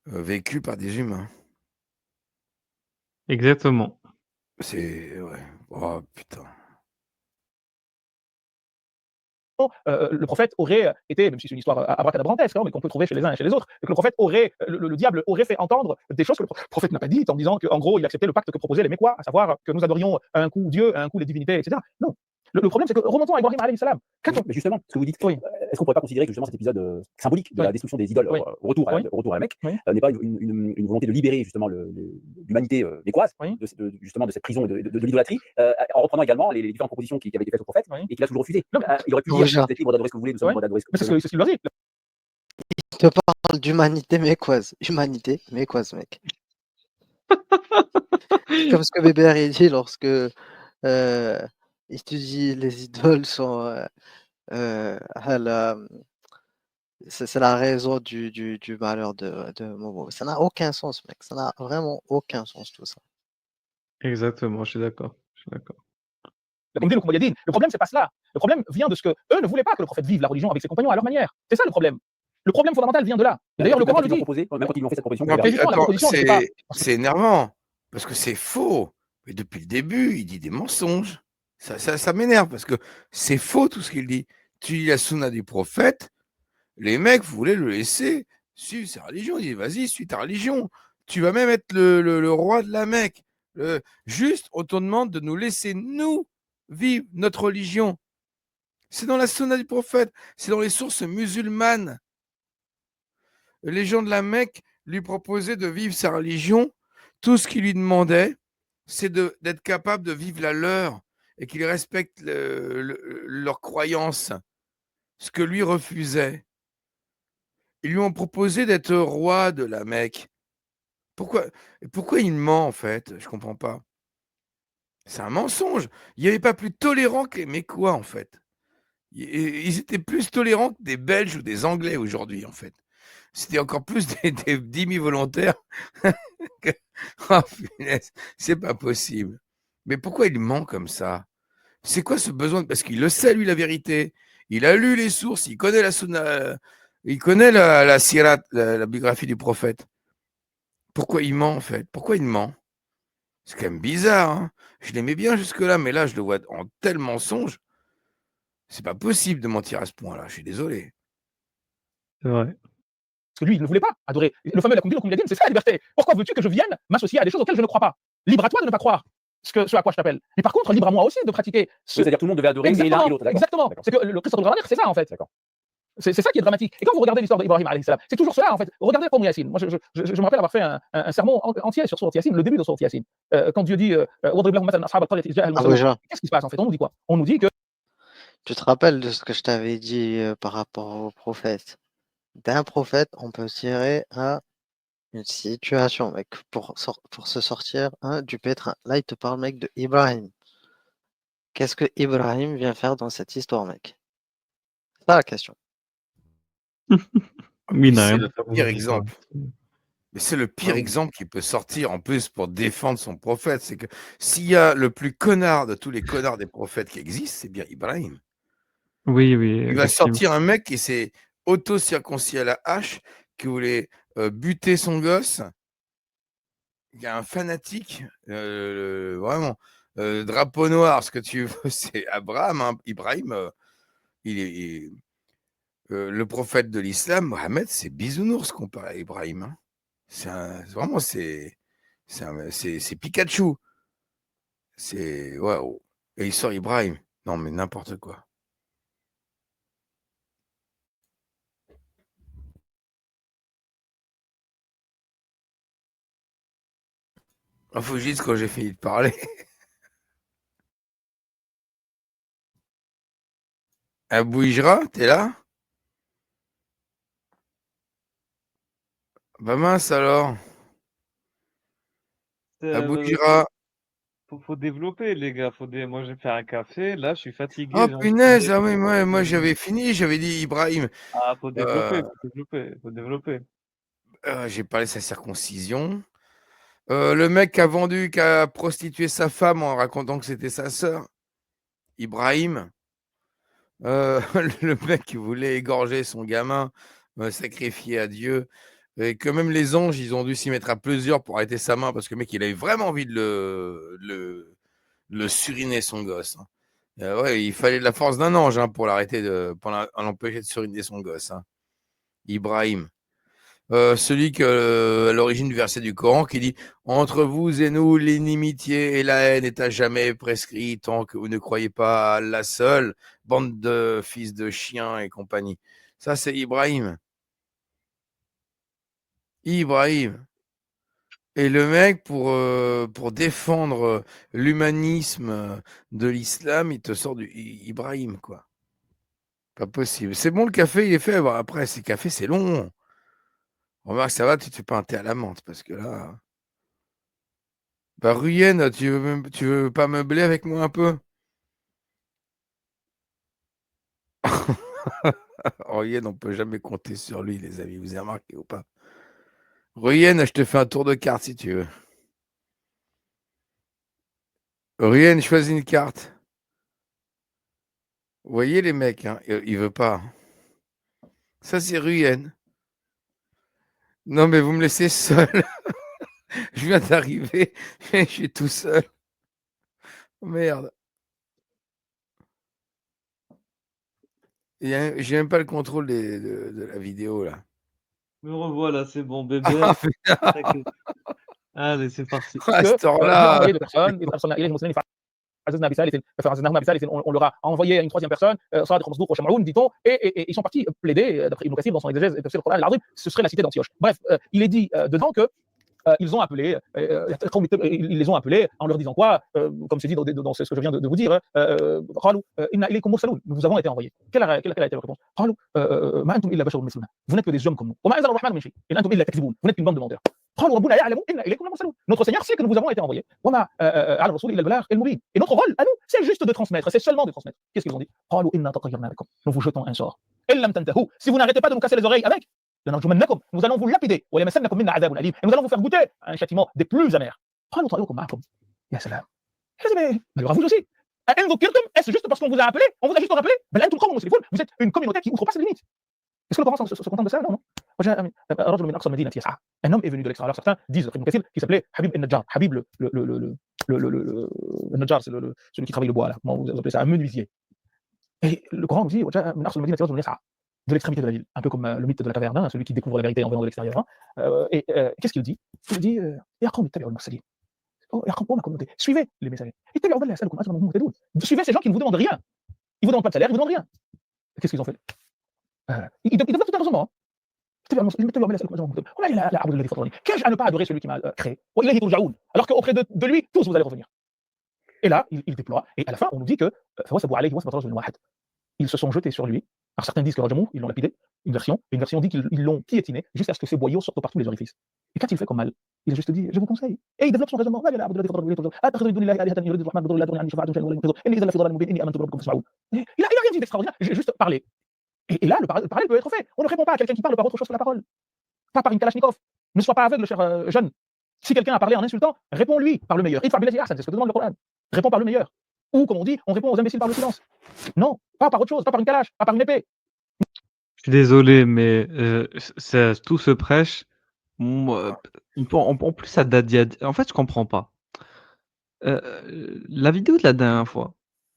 vécus par des humains. Exactement. C'est. Ouais. Oh putain. le prophète aurait été, même si c'est une histoire abracadabrantesque, hein, mais qu'on peut trouver chez les uns et chez les autres, que le prophète aurait, le diable aurait fait entendre des choses que le prophète n'a pas dites, en disant qu'en gros, il acceptait le pacte que proposaient les Mécois, à savoir que nous adorions à un coup Dieu, à un coup les divinités, etc. Non. Le problème, c'est que remontons à Ibrahim alayhi salam. Mais justement, ce que vous dites, Oui. est-ce qu'on pourrait pas considérer que justement cet épisode symbolique de Oui. la destruction des idoles Oui. au retour Oui. à la Mecque Oui. n'est pas une volonté de libérer justement l'humanité mécoise Oui. justement de cette prison de l'idolâtrie, en reprenant également les différentes propositions qui avaient été faites au prophète Oui. et qu'il a toujours refusé. Non, mais- Il aurait pu Abu dire Hijra, vous êtes libre d'adorer ce que vous voulez, nous sommes Oui. libres d'adorer ce que Mais c'est vous ce qu'il leur dit. il te parle d'humanité mécoise. Humanité mécoise, mec. Comme ce que Bébert il dit lorsque il te dit les idoles sont c'est la raison du malheur de Momo. Ça n'a aucun sens, mec. Ça n'a vraiment aucun sens, tout ça. Exactement, je suis d'accord. Comme dit le Koumayadine, le problème, c'est pas cela. Le problème vient de ce que eux ne voulaient pas que le prophète vive la religion avec ses compagnons à leur manière. C'est ça le problème. Le problème fondamental vient de là. Et d'ailleurs, le Coran le dit. Même quand ils lui ont fait cette proposition, Non, il a puis, refusé. Justement, la attends, proposition n'était pas. c'est énervant. Parce que c'est faux. Mais depuis le début, il dit des mensonges. Ça m'énerve parce que c'est faux tout ce qu'il dit. Tu lis la sunna du prophète, les mecs voulaient le laisser suivre sa religion. Il dit vas-y, suis ta religion. Tu vas même être le roi de la Mecque. Juste, on te demande de nous laisser, nous, vivre notre religion. C'est dans la sunna du prophète, c'est dans les sources musulmanes. Les gens de la Mecque lui proposaient de vivre sa religion. Tout ce qu'ils lui demandaient, c'est d'être capable de vivre la leur et qu'ils respectent leurs croyances, ce que lui refusait. Ils lui ont proposé d'être roi de la Mecque. Pourquoi il ment, en fait? Je ne comprends pas. C'est un mensonge. Il n'y avait pas plus tolérant que les Mécois, en fait. Ils étaient plus tolérants que des Belges ou des Anglais aujourd'hui, en fait. C'était encore plus des demi-volontaires. Oh, punaise, c'est pas possible. Mais pourquoi il ment comme ça? C'est quoi ce besoin? Parce qu'il le sait, lui, la vérité. Il a lu les sources, il connaît la sunna, il connaît la sirat, la biographie du prophète. Pourquoi il ment, en fait? Pourquoi il ment? C'est quand même bizarre, hein. Je l'aimais bien jusque-là, mais là, je le vois en tel mensonge. C'est pas possible de mentir à ce point-là, je suis désolé. C'est vrai. Parce que lui, il ne voulait pas adorer. Le fameux Lakoum Dit, c'est ça la liberté. Pourquoi veux-tu que je vienne m'associer à des choses auxquelles je ne crois pas? Libre à toi de ne pas croire ce à quoi je t'appelle. Mais par contre, libre à moi aussi de pratiquer. C'est-à-dire tout le monde devait adorer et l'un et l'autre. Exactement. C'est que le Christ c'est ça, en fait. C'est ça qui est dramatique. Et quand vous regardez l'histoire d'Ibrahim alayhi salam, c'est toujours cela en fait. Regardez Qawm Yassine. Moi, je me rappelle avoir fait un sermon entier sur Sourate Yassine, le début de Sourate Yassine. Quand Dieu dit qu'est-ce qui se passe en fait? On nous dit quoi? On nous dit que. Tu te rappelles de ce que je t'avais dit par rapport au prophète? D'un prophète, on peut tirer une situation, mec, pour se sortir du pétrin. Là, il te parle, mec, de Ibrahim. Qu'est-ce que Ibrahim vient faire dans cette histoire, mec? C'est ça la question. C'est le pire exemple. Mais c'est le pire exemple qui peut sortir en plus pour défendre son prophète. C'est que s'il y a le plus connard de tous les connards des prophètes qui existent, c'est bien Ibrahim. Oui. Il va sortir un mec qui s'est auto-circoncis à la hache, qui voulait buter son gosse. Il y a un fanatique, vraiment, drapeau noir, ce que tu veux, c'est Abraham, hein. Ibrahim, le prophète de l'islam, Mohammed, c'est bisounours comparé à Ibrahim, hein. C'est Pikachu. C'est waouh. Et il sort Ibrahim. Non, mais n'importe quoi. Il faut juste quand j'ai fini de parler. Abu Hijra, t'es là? Bah mince alors. Abu Hijra. Faut développer, les gars. Moi, j'ai fait un café. Là, je suis fatigué. Oh punaise, ah oui, moi j'avais fini, j'avais dit Ibrahim. Ah, faut développer. J'ai parlé de sa circoncision. Le mec qui a prostitué sa femme en racontant que c'était sa sœur, Ibrahim. Le mec qui voulait égorger son gamin, sacrifier à Dieu, et que même les anges, ils ont dû s'y mettre à plusieurs pour arrêter sa main parce que le mec, il avait vraiment envie de le suriner son gosse. Ouais, il fallait de la force d'un ange pour l'arrêter, pour l'empêcher de suriner son gosse. Ibrahim. Celui à l'origine du verset du Coran qui dit « Entre vous et nous, l'inimitié et la haine est à jamais prescrit tant que vous ne croyez pas à Allah seul, bande de fils de chiens et compagnie. » Ça, c'est Ibrahim. Ibrahim. Et le mec, pour défendre l'humanisme de l'islam, il te sort du Ibrahim, quoi. Pas possible. C'est bon, le café, il est fait. Bon, après, ce café, c'est long. Remarque, ça va, tu te fais pas un thé à la menthe, parce que là... Bah, Ruyen, tu veux pas meubler avec moi un peu? Ruyen, on peut jamais compter sur lui, les amis, vous avez remarqué ou pas? Ruyen, je te fais un tour de carte si tu veux. Ruyen, choisis une carte. Vous voyez les mecs, il veut pas. Ça, c'est Ruyen. Non, mais vous me laissez seul. Je viens d'arriver, je suis tout seul. Merde. J'ai même pas le contrôle de la vidéo, là. Me revoilà, c'est bon, bébé. Ah, putain. T'inquiète. Allez, c'est parti. À que cette Dieu a heure-là, envoyé 2 personnes, إذ أرسلنا إليهم اثنين فعززنا بثالث, on leur a envoyé une troisième personne, صادق ومصدوق وشمعون, dit-on, et ils sont partis plaider, d'après Ibn Kathir dans son exégèse de Tafsir al-Qur'an al-Azim, ce serait la cité d'Antioche. Bref, il est dit dedans que ils ont appelé, ils les ont appelés en leur disant quoi, comme c'est dit dans ce que je viens de vous dire, قالوا إنا إليكم مرسلون, nous vous avons été envoyés. Quelle a été leur réponse? قالوا ما أنتم إلا بشر مثلنا, vous n'êtes que des hommes comme nous. وما أنزل الرحمن من شيء إن أنتم إلا تكذبون, vous n'êtes qu'une bande de menteurs. قالوا ربنا يعلم إنا إليكم لمرسلون, notre Seigneur sait que nous vous avons été envoyés. وما على الرسول إلا البلاغ المبين, et notre rôle à nous, c'est juste de transmettre, c'est seulement de transmettre. Qu'est-ce qu'ils ont dit? قالوا إنا تطيرنا بكم, nous vous jetons un sort. إن لم تنتهوا, si vous n'arrêtez pas de nous casser les oreilles avec, nous allons vous lapider, et nous allons vous faire goûter un châtiment des plus amers. Ya salam. Malheur à vous aussi. Est-ce juste parce qu'on vous a appelé? On vous a juste rappelé? Vous êtes une communauté qui outrepasse les limites. Est-ce que le Coran se contente de ça? Non, non. Un homme est venu de l'extérieur. Certains disent, d'après Ibn Kathir, qui s'appelait Habib el-Najjar. Habib, le Najjar, c'est celui qui travaille le bois, là. Comment vous appelez ça? Un menuisier. Et le Coran nous dit de l'extrémité de la ville, un peu comme le mythe de la caverne, celui qui découvre la vérité en venant de l'extérieur. Et qu'est-ce qu'il dit? Il dit suivez les messagers. Suivez ces gens qui ne vous demandent rien. Ils ne vous demandent pas de salaire, ils ne vous demandent rien. Qu'est-ce qu'ils ont fait? Ils développent tout un raisonnement. Qu'ai-je à ne pas adorer celui qui m'a créé? Alors qu'auprès de lui, tous vous allez revenir. Et là, il déploie. Et à la fin, on nous dit que ils se sont jetés sur lui. Alors certains disent que Rajamou, ils l'ont lapidé, une version dit qu'ils l'ont piétiné jusqu'à ce que ses boyaux sortent par tous les orifices. Et quand il fait comme mal, il a juste dit, je vous conseille. Et il développe son raisonnement. Il a rien dit d'extraordinaire, j'ai juste parlé. Et là, le parallèle peut être fait. On ne répond pas à quelqu'un qui parle par autre chose que la parole. Pas par une Kalachnikov. Ne sois pas aveugle, cher jeune. Si quelqu'un a parlé en insultant, réponds-lui par le meilleur. C'est ce que demande le Coran. Réponds par le meilleur. Ou, comme on dit, on répond aux imbéciles par le silence. Non, pas par autre chose, pas par une calache, pas par une épée. Je suis désolé, mais tout se prêche. Moi, en plus, ça date d'il y a... En fait, je comprends pas. La vidéo de la dernière fois,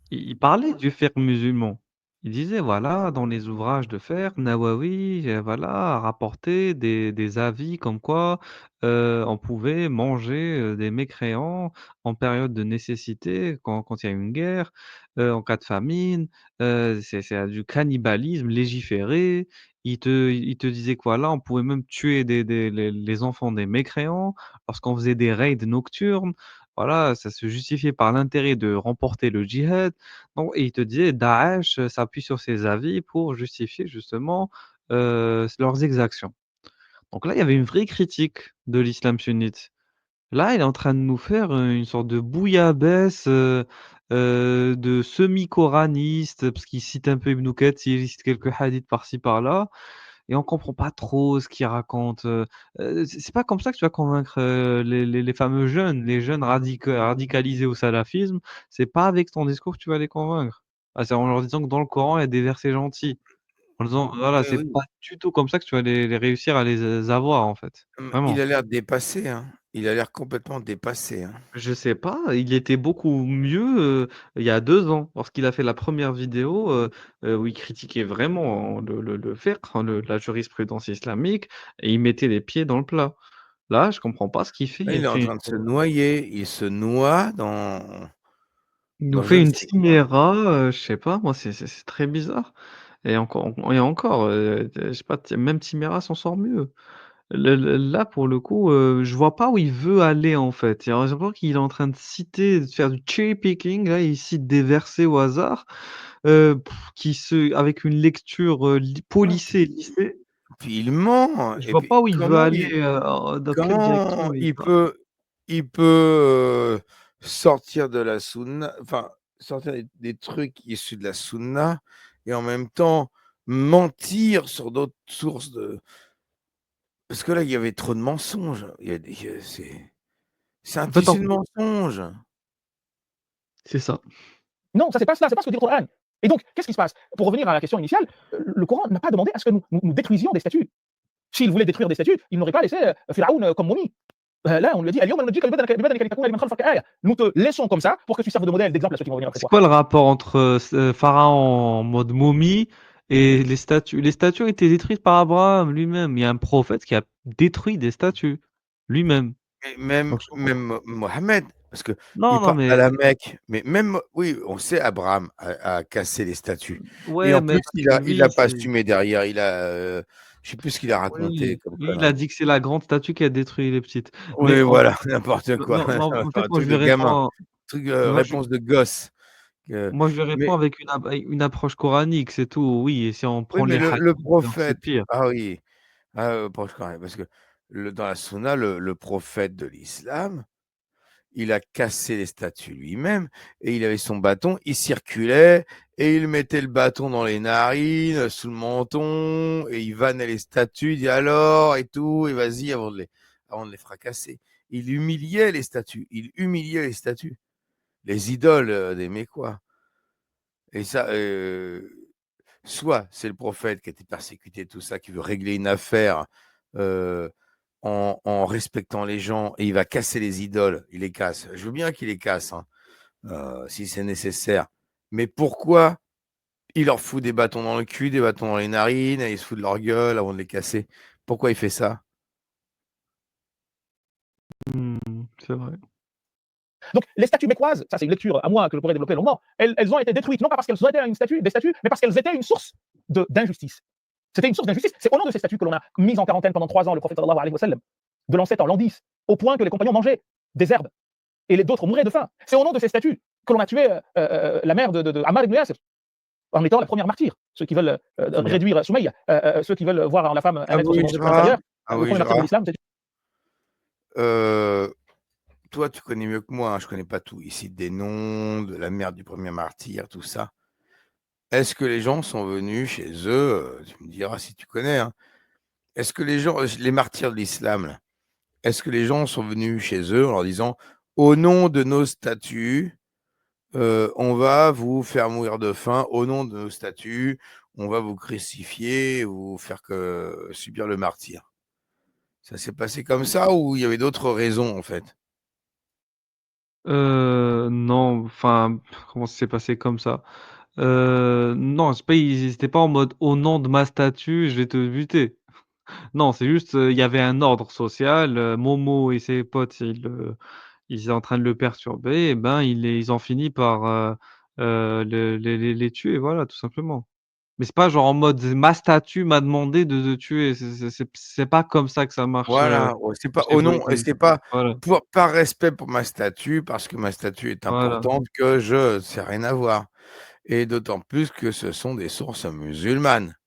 il parlait du fer musulman. Il disait, voilà, dans les ouvrages de fer, Nawawi, voilà, a rapporté des avis comme quoi on pouvait manger des mécréants en période de nécessité, quand il y a une guerre, en cas de famine, c'est du cannibalisme légiféré. Il te disait que voilà, on pouvait même tuer les enfants des mécréants lorsqu'on faisait des raids nocturnes. Voilà, ça se justifiait par l'intérêt de remporter le djihad. Donc, et il te disait, Daesh s'appuie sur ses avis pour justifier justement leurs exactions. Donc là, il y avait une vraie critique de l'islam sunnite. Là, il est en train de nous faire une sorte de bouillabaisse de semi-coraniste, parce qu'il cite un peu Ibn Kathir, il cite quelques hadiths par-ci par-là. et on comprend pas trop ce qu'il raconte. C'est pas comme ça que tu vas convaincre les fameux jeunes, les jeunes radicalisés au salafisme. C'est pas avec ton discours que tu vas les convaincre. Ah, c'est en leur disant que dans le Coran, il y a des versets gentils. En disant, voilà, Oui, c'est oui. pas du tout comme ça que tu vas les réussir à les avoir, en fait. Il Vraiment. a l'air dépassé, hein. Il a l'air complètement dépassé, hein. Je sais pas, il était beaucoup mieux, il y a 2 ans, lorsqu'il a fait la première vidéo, où il critiquait vraiment le fiqh, hein, la jurisprudence islamique et il mettait les pieds dans le plat. Là, je comprends pas ce qu'il fait, Là, il il est en fait train de se noyer. Il se noie dans il nous je fait ne une sais quoi. chiméra, je sais pas, moi, c'est très bizarre et encore, je sais pas, même Chiméra s'en sort mieux. Là, pour le coup, je vois pas où il veut aller, en fait. J'ai l'impression qu'il est en train de faire du cherry picking, là, il cite des versets au hasard, avec une lecture, Ouais, polissée, lissée. puis il ment Je et vois puis pas où il veut aller, dans quelle comment direction il il va. peut sortir de la sunna, enfin, sortir des trucs issus de la sunna et en même temps mentir sur d'autres sources de parce que là, il y avait trop de mensonges. Il y a des c'est un En fait, tissu de mensonges. c'est ça. Non, ça c'est pas cela, c'est pas ce que dit le Coran. Et donc, qu'est-ce qui se passe? Pour revenir à la question initiale, le Coran n'a pas demandé à ce que nous détruisions des statues. S'il voulait détruire des statues, il n'aurait pas laissé Pharaon comme momie. Là, on lui dit: Nous te laissons comme ça pour que tu serves de modèle, d'exemple à ceux qui vont venir après C'est toi. quoi le rapport entre, Pharaon en mode momie et les statues? Les statues ont été détruites par Abraham lui-même. Il y a un prophète qui a détruit des statues, lui-même. Et même Donc je comprends même Mohammed, parce non, qu'il non, part à mais la Mecque, mais même oui, on sait Abraham a cassé les statues et ouais, en mais plus parce que il a lui, pas c'est assumé derrière, je sais plus ce qu'il a raconté oui, comme lui, il a connerie. dit que c'est la grande statue qui a détruit les petites. Oui, Mais voilà, n'importe quoi, non, non, en fait, un moi, truc je lui de gamin, réponds truc, moi, je réponse de gosse, moi, je lui réponds mais avec une approche coranique, c'est tout. Oui, et si on oui, prend mais les le hadiths, donc c'est prophète pire. ah oui, proche quand même, parce que dans la Sunna, le prophète de l'islam, il a cassé les statues lui-même et il avait son bâton, il circulait et il mettait le bâton dans les narines, sous le menton et il vannait les statues, il dit alors et tout, et vas-y avant de les fracasser. Il humiliait les statues, les idoles des Mécois. Et ça, soit c'est le prophète qui a été persécuté, tout ça, qui veut régler une affaire euh, en respectant les gens et il va casser les idoles, il les casse. Je veux bien qu'il les casse, hein, si c'est nécessaire. Mais pourquoi il leur fout des bâtons dans le cul, des bâtons dans les narines, et il se fout de leur gueule avant de les casser? Pourquoi il fait ça? Mmh, c'est vrai. Donc, les statues mécoises, ça c'est une lecture à moi que je pourrais développer longuement, elles ont été détruites, non pas parce qu'elles ont été des statues, mais parce qu'elles étaient une source d'injustice. C'était une source d'injustice. C'est au nom de ces statues que l'on a mis en quarantaine pendant 3 ans le prophète sallallahu alayhi wa sallam, de l'an 7 en l'an 10, au point que les compagnons mangeaient des herbes et les d'autres mouraient de faim. C'est au nom de ces statues que l'on a tué la mère de Ammar ibn Yasir en étant la première martyre. Ceux qui veulent réduire Soumaïa, ceux qui veulent voir en la femme un être Abu second Hijra, inférieur, le premier martyr de l'islam, c'est euh, toi tu connais mieux que moi, hein, je connais pas tout. Ici des noms, de la mère du premier martyr, tout ça. Est-ce que les gens sont venus chez eux, tu me diras si tu connais, hein, est-ce que les gens, les martyrs de l'islam, là, est-ce que les gens sont venus chez eux en leur disant au nom de nos statuts, on va vous faire mourir de faim, au nom de nos statuts, on va vous crucifier, vous faire subir le martyr? Ça s'est passé comme ça ou il y avait d'autres raisons en fait? Non, enfin, comment ça s'est passé comme ça? Non, c'est pas ils étaient pas en mode: «Au nom de ma statue, je vais te buter». Non, c'est juste, il y avait un ordre social, Momo et ses potes, ils étaient en train de le perturber et ben, ils ont fini par, les tuer, voilà, tout simplement. Mais c'est pas genre en mode: «Ma statue m'a demandé de tuer», c'est pas comme ça que ça marche, Voilà, ouais, c'est pas chez oh Boy non, et George. c'est pas Voilà, par respect pour ma statue, parce que ma statue est voilà, importante que c'est rien à voir et d'autant plus que ce sont des sources musulmanes.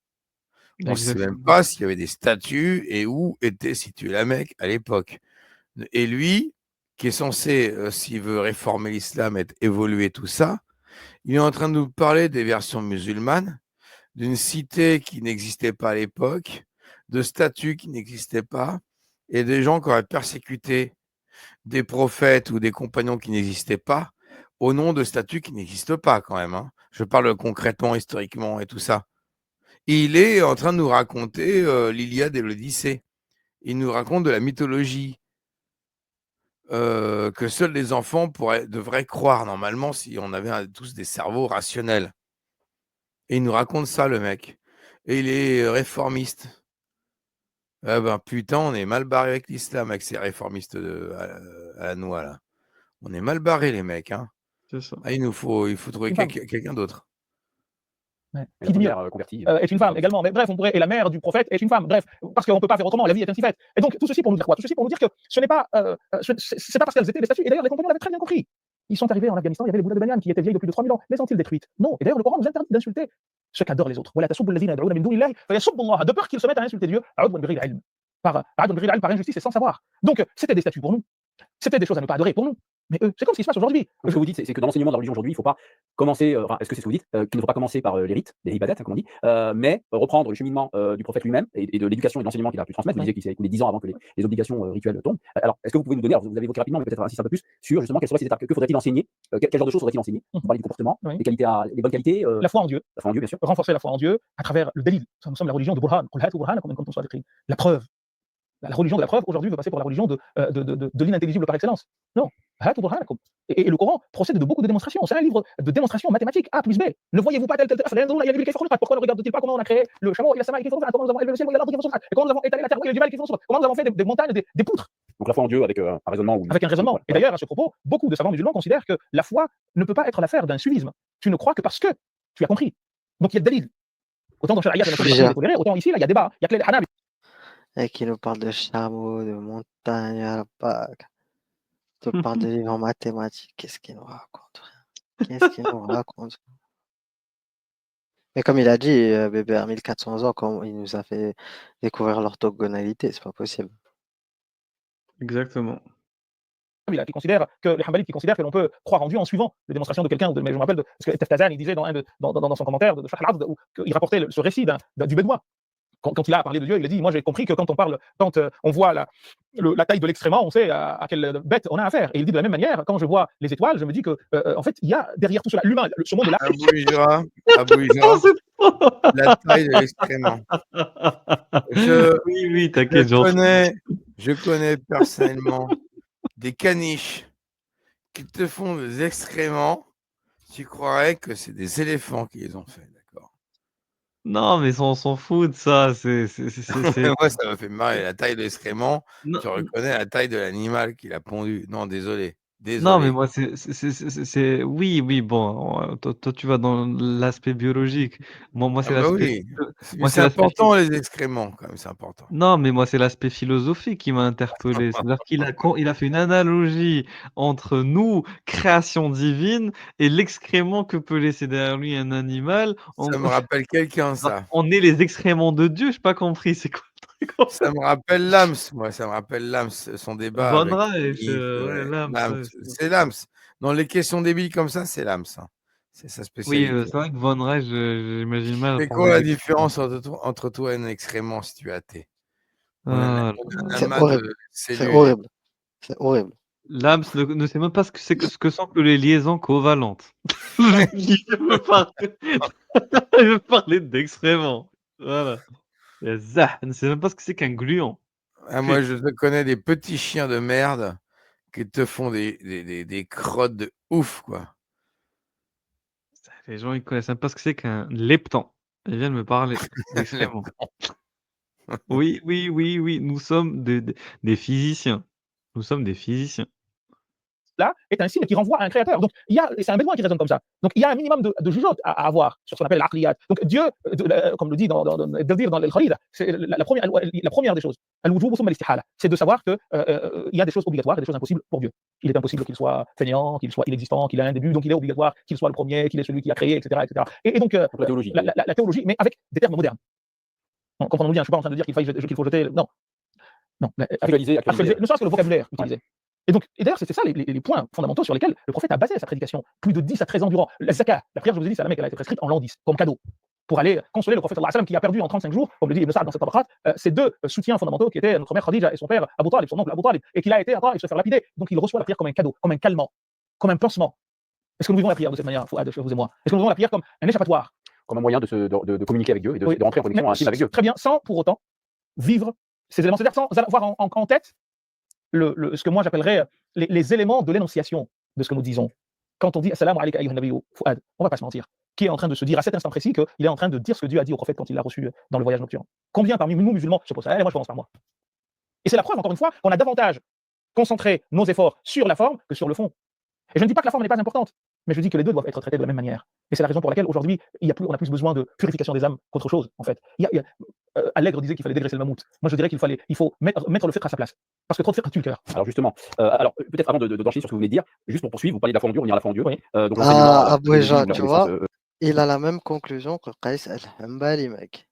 On ne sait même exactement. pas s'il y avait des statues et où était située la Mecque à l'époque. Et lui, qui est censé, s'il veut réformer l'islam, évoluer tout ça, il est en train de nous parler des versions musulmanes, d'une cité qui n'existait pas à l'époque, de statuts qui n'existaient pas, et des gens qui auraient persécuté des prophètes ou des compagnons qui n'existaient pas, au nom de statuts qui n'existent pas quand même, hein. Je parle concrètement, historiquement et tout ça. Il est en train de nous raconter l'Iliade et l'Odyssée. Il nous raconte de la mythologie que seuls les enfants devraient croire normalement si on avait tous des cerveaux rationnels. Et il nous raconte ça, le mec. Et il est réformiste. Ah ben putain, on est mal barré avec l'islam, avec ces réformistes à la noix, là. On est mal barré, les mecs, hein. C'est ça. Ah, il faut trouver Une femme. quelqu'un d'autre. Ouais. Et la Qui dit mieux première convertie. est une femme également. Mais bref, on pourrait, et la mère du prophète est une femme. Bref, parce qu'on ne peut pas faire autrement, la vie est ainsi faite. Et donc, tout ceci pour nous dire quoi? Tout ceci pour nous dire que ce n'est pas, c'est pas parce qu'elles étaient des statues. Et d'ailleurs, les compagnons l'avaient très bien compris. Ils sont arrivés en Afghanistan, il y avait les Bouddhas de Banyan qui étaient vieilles de plus de 3000 ans. Les ont-ils détruites? Non. Et d'ailleurs, le Coran nous interdit d'insulter ceux qui adorent les autres. Voilà, tasubbu alladhina yad'una min dunillahi fayasubbu Allah. De peur qu'ils se mettent à insulter Dieu, par injustice et sans savoir. Donc, c'était des statues pour nous. C'était des choses à ne pas adorer pour nous. Mais eux, c'est comme ce qui se passe aujourd'hui. Ce que vous dites, c'est que dans l'enseignement de la religion aujourd'hui, il ne faut pas commencer, enfin, est-ce que c'est ce que vous dites, qu'il ne faut pas commencer par les rites, les ibadat, comme on dit, mais reprendre le cheminement du prophète lui-même et de l'éducation et de l'enseignement qu'il a pu transmettre. Vous disiez qu'il s'est écoulé 10 ans avant que les obligations rituelles tombent. Alors, est-ce que vous pouvez nous donner, alors vous avez évoqué rapidement, mais peut-être insister un peu plus sur justement quelles seraient ces étapes, que faudrait-il enseigner, quel genre de choses faudrait-il enseigner? Vous parlez du comportement, Oui. les qualités, les bonnes qualités, La foi en Dieu. la foi en Dieu, bien sûr. Renforcer la foi en Dieu à travers le délit. Nous sommes la religion de Burhan. Qul hatu burhanakum in kuntum sadiqin. La preuve. La religion de la preuve, aujourd'hui, veut passer pour la religion de l'inintelligible par excellence. Non. Hatu burhanakum. Et le Coran procède de beaucoup de démonstrations. C'est un livre de démonstrations mathématiques. A plus B. Ne voyez-vous pas tel. Pourquoi ne regarde-t-il pas comment on a créé le chameau et la sama comment nous avons élevé le ciel et l'arbre et comment nous avons étalé la terre et le jibal comment nous avons fait des montagnes, des poutres. Donc la foi en Dieu avec un raisonnement. Avec un raisonnement. Et d'ailleurs, à ce propos, beaucoup de savants musulmans considèrent que la foi ne peut pas être l'affaire d'un suivisme. Tu ne crois que parce que tu as compris. Donc il y a des délits. Autant dans Sharia, autant ici, là, il y a débat. Il y a que les Hanabi. Et qui nous parle de chameaux, de montagnes à la Pâque. Te parle de livres en mathématiques. Qu'est-ce qu'il nous raconte? Qu'est-ce qu'il nous raconte? Mais comme il a dit, bébé à 1400 ans, quand il nous a fait découvrir l'orthogonalité, c'est pas possible. Exactement. Qui considère que les Hanbalites qui considèrent que l'on peut croire en Dieu en suivant les démonstrations de quelqu'un, mais je me rappelle parce que Taftazan il disait dans son commentaire de Sharh al-Abd qu'il rapportait ce récit du Bédouin. Quand il a parlé de Dieu, il a dit, moi j'ai compris que quand on voit la taille de l'excrément, on sait à quelle bête on a affaire. Et il dit de la même manière, quand je vois les étoiles, je me dis que en fait, il y a derrière tout cela, l'humain, ce monde est là. Abou Hijra, la taille de l'excrément. Oui, t'inquiète, je connais personnellement des caniches qui te font des excréments, tu croirais que c'est des éléphants qui les ont fait. Non, mais on s'en fout de ça. Moi, ça m'a fait marrer. La taille de l'excrément, Non. tu reconnais la taille de l'animal qui l'a pondu. Non, désolé. Non, mais moi, oui, bon, toi, tu vas dans l'aspect biologique. Moi, c'est l'aspect. Oui. C'est important, les excréments, quand même, c'est important. Non, mais moi, c'est l'aspect philosophique qui m'a interpellé. C'est-à-dire qu'il a fait une analogie entre nous, création divine, et l'excrément que peut laisser derrière lui un animal. Ça me rappelle quelqu'un, ça. On est les excréments de Dieu, je n'ai pas compris. C'est quoi le truc? Ça me rappelle Lams, moi. Ça me rappelle Lams, son débat. Von Reich, Lams. C'est Lams. Dans les questions débiles comme ça, c'est Lams. Hein. C'est sa spécialité. Oui, c'est vrai que Von Reich, j'imagine mal. C'est quoi la différence entre toi et un excrément si tu es athée? C'est horrible. C'est horrible. C'est horrible. Lams ne sait même pas ce que sont que les liaisons covalentes. Je veux parler d'excréments. Voilà. Zah, ne sait même pas ce que c'est qu'un gluon. Moi, je te connais des petits chiens de merde qui te font des crottes de ouf, quoi. Les gens, ils connaissent même pas ce que c'est qu'un leptan. Ils viennent me parler d'excréments. Oui, nous sommes des physiciens. Nous sommes des physiciens. Là est un signe qui renvoie à un créateur. Donc, c'est un bédouin qui raisonne comme ça. Donc, il y a un minimum de jugeote à avoir sur ce qu'on appelle l'aqliyat. Donc, Dieu, comme le dit dans l'Al-Khalid, c'est la première des choses. C'est de savoir qu'il y a des choses obligatoires et des choses impossibles pour Dieu. Il est impossible qu'il soit feignant, qu'il soit inexistant, qu'il ait un début, donc il est obligatoire qu'il soit le premier, qu'il est celui qui a créé, etc. Et donc, la théologie. La théologie, mais avec des termes modernes. Comprenons bien, je ne suis pas en train de dire qu'il faut jeter. Non. Actualiser. Ne serait-ce que le vocabulaire utilisé. Et d'ailleurs, c'est ça les points fondamentaux sur lesquels le prophète a basé sa prédication. Plus de 10 à 13 ans durant. La zakat, la prière, je vous ai dit, c'est la Mecque, elle a été prescrite en l'an 10, comme cadeau. pour aller consoler le prophète sallallahu alayhi wa sallam qui a perdu en 35 jours, comme le dit Ibn Sa'd dans cette tabaqat, ses deux soutiens fondamentaux qui étaient notre mère Khadija et son père Abu Talib, son oncle Abu Talib, et qu'il a été à Taïf se faire lapider. Donc il reçoit la prière comme un cadeau, comme un calmant, comme un pansement. Est-ce que nous vivons la prière de cette manière, Fouad, vous et moi? Est-ce que nous vivons la prière comme un échappatoire? Comme un moyen de communiquer avec Dieu et Oui. de rentrer en connexion intime avec Dieu. Très bien, sans pour autant vivre ces éléments, c'est-à-dire sans avoir en tête ce que moi j'appellerais les éléments de l'énonciation de ce que nous disons. Quand on dit Assalamu alayka ayyuhan nabiyyu Fouad, on va pas se mentir. Qui est en train de se dire à cet instant précis qu'il est en train de dire ce que Dieu a dit au prophète quand il l'a reçu dans le voyage nocturne? Combien parmi nous musulmans se posent ça? Allez, moi je commence par moi. Et c'est la preuve, encore une fois, qu'on a davantage concentré nos efforts sur la forme que sur le fond. Et je ne dis pas que la forme n'est pas importante, mais je dis que les deux doivent être traités de la même manière. Et c'est la raison pour laquelle aujourd'hui, on a plus besoin de purification des âmes qu'autre chose, en fait. Allègre disait qu'il fallait dégraisser le mammouth. Moi, je dirais qu'il faut mettre le fètre à sa place. Parce que trop de fètre tue le cœur. Alors justement, peut-être avant d'enchaîner sur ce que vous venez de dire, juste pour poursuivre, vous parlez de la foi en Dieu, on ira à la foi en Dieu. Oui. Donc l'enseignement, la Abou Eja, théologie, la tu connaissance, vois, il a la même conclusion que Qais al-Hambali, mec.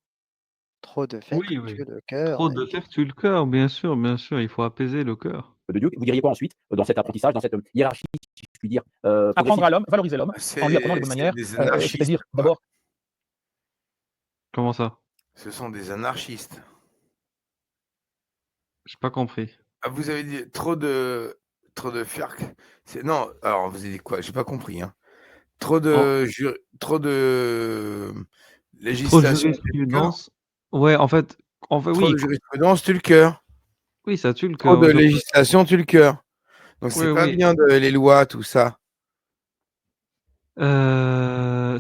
Trop de fètre Oui, oui. tue le cœur, Trop de mec. fer tue le cœur, bien sûr, il faut apaiser le cœur. de Dieu. Vous diriez quoi ensuite dans cet apprentissage, dans cette hiérarchie, si je puis dire Apprendre à l'homme, valoriser l'homme, en lui apprenant les bonnes C'est manières, des anarchistes, c'est-à-dire quoi. d'abord. Comment ça? Ce sont des anarchistes. J'ai pas compris. Ah, vous avez dit trop de FARC. Non, alors vous avez dit quoi? J'ai pas compris. Hein. Trop de Trop de législation. jurisprudence. Ouais, en fait, Trop oui. de jurisprudence tue le cœur. Oui, ça tue le Trop cœur. de législation tue le cœur. Donc c'est Oui, pas oui. bien les lois, tout ça.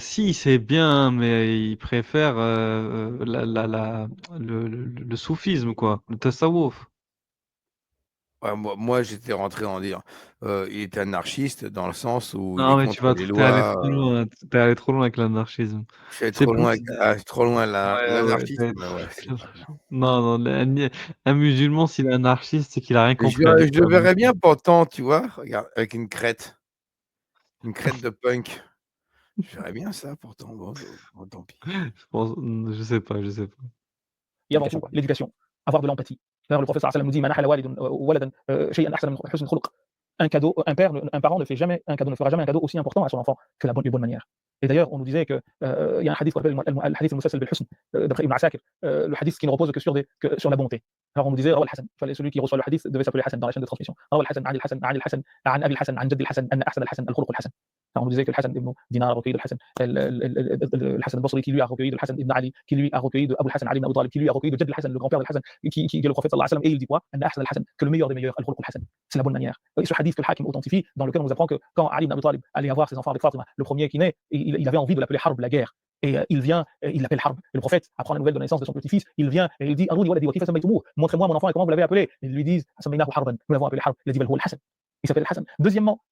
Si, c'est bien, mais ils préfèrent le soufisme, quoi, le tasawwuf. Ouais, moi j'étais rentré en dire, il était anarchiste dans le sens où Non, il est mais contre les t'es allé lois. trop loin, t'es allé trop loin avec l'anarchisme. Je suis allé C'est trop loin, plus. trop loin Ouais, l'anarchisme. ouais, Ouais, non, un musulman, s'il est anarchiste, c'est qu'il a rien compris à je le l'islam. verrais bien pourtant, tu vois, regarde, avec une crête de punk. Je verrais bien ça pourtant. Bon, tant pis. Je sais pas. Et avant tout, l'éducation, avoir de l'empathie. D'ailleurs, le prophète sallallahu alayhi wa sallam nous dit "Man ahala waladan shay'an ahsana min husn khuluq." Un cadeau, un parent ne fera jamais un cadeau aussi important à son enfant que les bonnes manières. Et d'ailleurs, on nous disait que il y a un hadith qu'on appelle le hadith al-musalsal bil husn d'après Ibn Asakir, le hadith qui ne repose que sur la bonté. Alors on nous disait Rawa al-Hasan, celui qui reçoit le hadith devait s'appeler Hasan dans la chaîne de transmission. Rawa al-Hasan, an al-Hasan, an al-Hasan, an Abi al-Hasan, an Jadd al-Hasan, anna ahsan al-Hasan al-khuluq al-Hasan. Alors on nous disait que le Hasan ibn Dinar a recueilli de Hasan, le Hasan al-Basri qui lui a recueilli de Hasan ibn Ali, qui lui a recueilli de Abu al-Hasan Ali ibn Abi Talib, qui lui a recueilli de Jadd al-Hasan, le grand-père de Hasan, qui est le prophète sallallahu alayhi wa sallam, et il dit quoi? Anna ahsan al-Hasan, que le meilleur des meilleurs, al-khuluq al-Hasan. C'est la bonne manière. Et ce hadith que le Hakim authentifie, dans lequel on nous apprend que quand Ali ibn Abi Talib allait avoir ses enfants avec Fatima, le premier qui naît, il avait envie de l'appeler Harb, la guerre. Et il vient, il l'appelle Harb. Et le prophète apprend la nouvelle de la naissance de son petit-fils. Il vient et il dit montrez-moi mon enfant et comment vous l'avez appelé. Ils lui disent nous l'avons appelé Harb. Il a dit Hassan. Il s'appelle Hassan. Deuxièmement,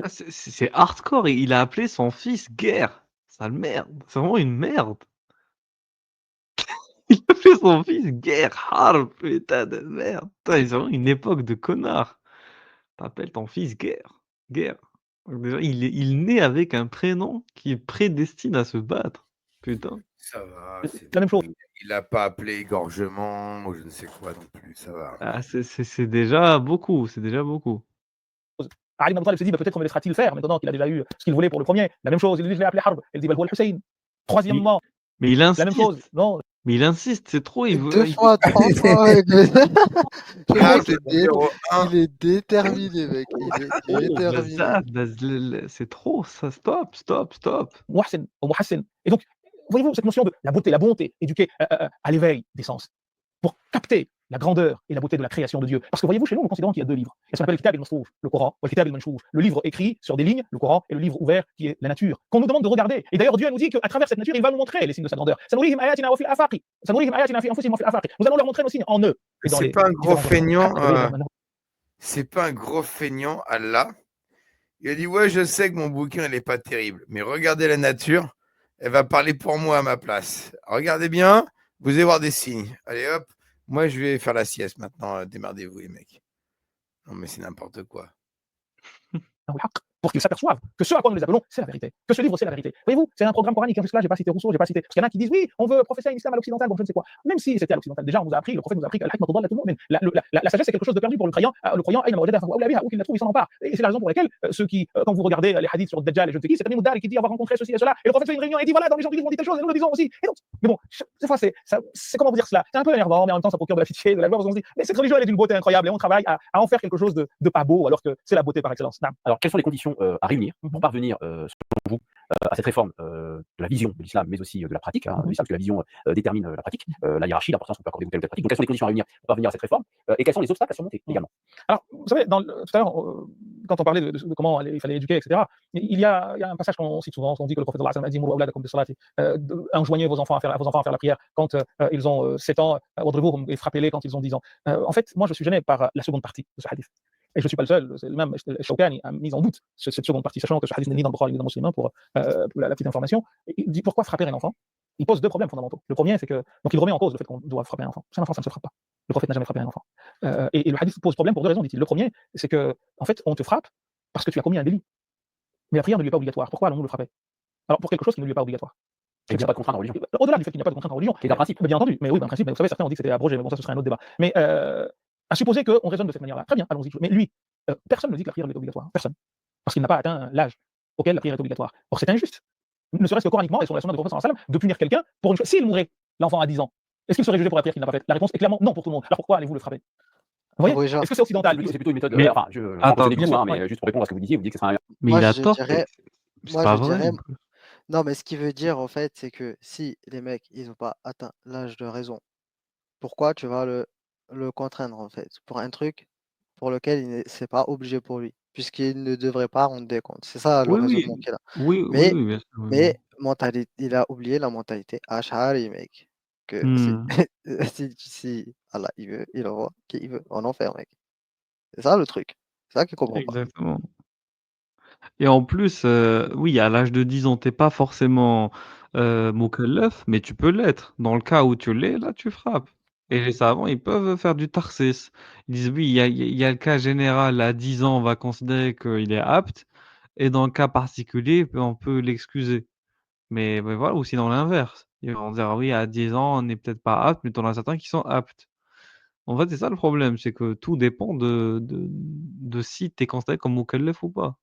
c'est hardcore. Il a appelé son fils Guerre. Sale merde. C'est vraiment une merde. Il a appelé son fils Guerre. Harb, putain de merde. C'est vraiment une époque de connard. T'appelles ton fils Guerre. Donc déjà, il naît avec un prénom qui prédestine à se battre. Putain. Ça va. la même chose. Il n'a pas appelé égorgement ou je ne sais quoi non plus. Ça va. Ah, c'est déjà beaucoup. Ali ibn Abi Talib se dit peut-être me laissera-t-il faire maintenant qu'il a déjà eu ce qu'il voulait pour le premier. La même chose, il lui dit je l'ai appelé Harb. Il dit Hussein. Troisièmement, mais il insiste. la même chose. Non. Mais il insiste, c'est trop. Il veut. Deux fois, trois fois. Il est déterminé, mec. Il est déterminé. C'est trop, ça. Stop. Muhsin ou Muhassin. Et donc, voyez-vous cette notion de la bonté éduquée à l'éveil des sens, pour capter la grandeur et la beauté de la création de Dieu. Parce que voyez-vous, chez nous, nous considérons qu'il y a deux livres. Il y a ce qu'on appelle le Kitab al-Masrouf, le Coran, ou le Kitab al-Manshouj, le livre écrit sur des lignes, le Coran, et le livre ouvert qui est la nature, qu'on nous demande de regarder. Et d'ailleurs, Dieu nous dit qu'à travers cette nature, il va nous montrer les signes de sa grandeur. Nous allons leur montrer nos signes en eux. C'est pas un gros feignant. C'est pas un gros feignant, Allah. Il a dit ouais, je sais que mon bouquin il est pas terrible, mais regardez la nature, elle va parler pour moi à ma place. Regardez bien, vous allez voir des signes. Allez hop. Moi, je vais faire la sieste maintenant. Démerdez-vous, les mecs. Non, mais c'est n'importe quoi. pour qu'ils s'aperçoivent que ce à quoi nous les appelons, c'est la vérité, que ce livre, c'est la vérité. Voyez-vous, c'est un programme coranique. Jusque-là, j'ai pas cité Rousseau, j'ai pas cité. Parce qu'il y en a qui disent oui, on veut professer un islam à l'occidental, donc je ne sais quoi. Même si c'était à l'occidental, déjà, on nous a appris, le prophète nous a appris que la sagesse, c'est quelque chose de perdu pour le croyant. Le croyant, où qu'il la trouve, il s'en empare. Et c'est la raison pour laquelle ceux qui, quand vous regardez les hadiths sur le Dajjal et je ne sais qui, c'est Tamim Oudar qui dit avoir rencontré ceci et cela, et le prophète fait une réunion et dit voilà, dans les gens qui vont dire telle chose, et nous le disons aussi. Et donc, mais bon, cette fois, c'est comment vous dire cela. C'est un peu énervant, mais en même temps, ça procure de la pitié, de la joie, parce qu'on se dit, mais cette religion, elle est d'une beauté incroyable, et on travaille à en faire quelque chose de pas beau, alors que c'est la beauté par excellence. Alors, quelles sont les conditions à réunir pour parvenir, selon vous, à cette réforme de la vision de l'islam, mais aussi de la pratique de l'islam, parce que la vision détermine la pratique, la hiérarchie, l'importance qu'on peut accorder à telle ou telle pratique. Donc, quelles sont les conditions à réunir pour parvenir à cette réforme et quels sont les obstacles à surmonter également? Alors, vous savez, tout à l'heure, quand on parlait de comment il fallait éduquer, etc., il y a un passage qu'on cite souvent, on dit que le prophète a dit enjoignez vos enfants à faire la prière quand ils ont 7 ans, et frappez-les quand ils ont 10 ans. En fait, moi, je suis gêné par la seconde partie de ce hadith. Et je ne suis pas le seul, c'est même Shawkani a mis en doute cette seconde partie, sachant que ce hadith n'est ni dans le Bukhari ni dans le Muslim, pour la petite information. Il dit pourquoi frapper un enfant? Il pose 2 problèmes fondamentaux. Le premier, c'est que donc il remet en cause le fait qu'on doit frapper un enfant. Un enfant, ça ne se frappe pas. Le prophète n'a jamais frappé un enfant. Et le hadith pose problème pour 2 raisons, dit-il. Le premier, c'est que en fait, on te frappe parce que tu as commis un délit. Mais la prière ne lui est pas obligatoire. Pourquoi allons-nous le frapper? Alors pour quelque chose qui ne lui est pas obligatoire. Il n'y a pas de contrainte en religion. Au-delà du fait qu'il n'y a pas de contrainte en religion, qui est un principe. Bien entendu, mais oui, un principe. Mais vous savez, certains ont dit que c'était abrogé, mais bon, ça ce serait un autre débat. Mais à supposer qu'on raisonne de cette manière-là, très bien, allons-y. Mais lui, personne ne dit que la prière est obligatoire. Personne. Parce qu'il n'a pas atteint l'âge auquel la prière est obligatoire. Or, c'est injuste. Ne serait-ce que coraniquement, et sur la sunna du prophète sallallahu alayhi wa sallam, de punir quelqu'un pour une chose. S'il mourait, l'enfant à 10 ans, est-ce qu'il serait jugé pour la prière qu'il n'a pas faite? La réponse est clairement non pour tout le monde. Alors pourquoi allez-vous le frapper? Vous voyez? Est-ce que c'est occidental? C'est plutôt une méthode. Mais Enfin, mais juste pour répondre à ce que vous disiez que ce sera un. Mais Moi, il a je tort. dirais, C'est moi, pas je vrai. dirais, non, mais ce qui veut dire, en fait, c'est que si les mecs, ils n'ont pas atteint l'âge de raison, pourquoi tu vas le contraindre, en fait, pour un truc pour lequel c'est pas obligé pour lui, puisqu'il ne devrait pas rendre des comptes. C'est ça le Oui, raisonnement oui. qu'il a. Oui, Mais, oui, bien sûr. Oui, mais il a oublié la mentalité Ash'ari, mec. Que si Allah il veut, il envoie qui il veut en enfer, mec. C'est ça le truc. C'est ça qu'il comprend pas. Exactement. Et en plus, oui, à l'âge de 10 ans, tu es pas forcément, mukallaf, mais tu peux l'être. Dans le cas où tu l'es, là, tu frappes. Et les savants, ils peuvent faire du tarsis. Ils disent: «Oui, il y a le cas général, à 10 ans, on va considérer qu'il est apte et dans le cas particulier, on peut l'excuser». Mais voilà, ou sinon l'inverse. Ils vont dire: «Ah oui, à 10 ans, on n'est peut-être pas apte, mais tu en as certains qui sont aptes». En fait, c'est ça le problème, c'est que tout dépend de si tu es considéré comme mukallaf ou pas.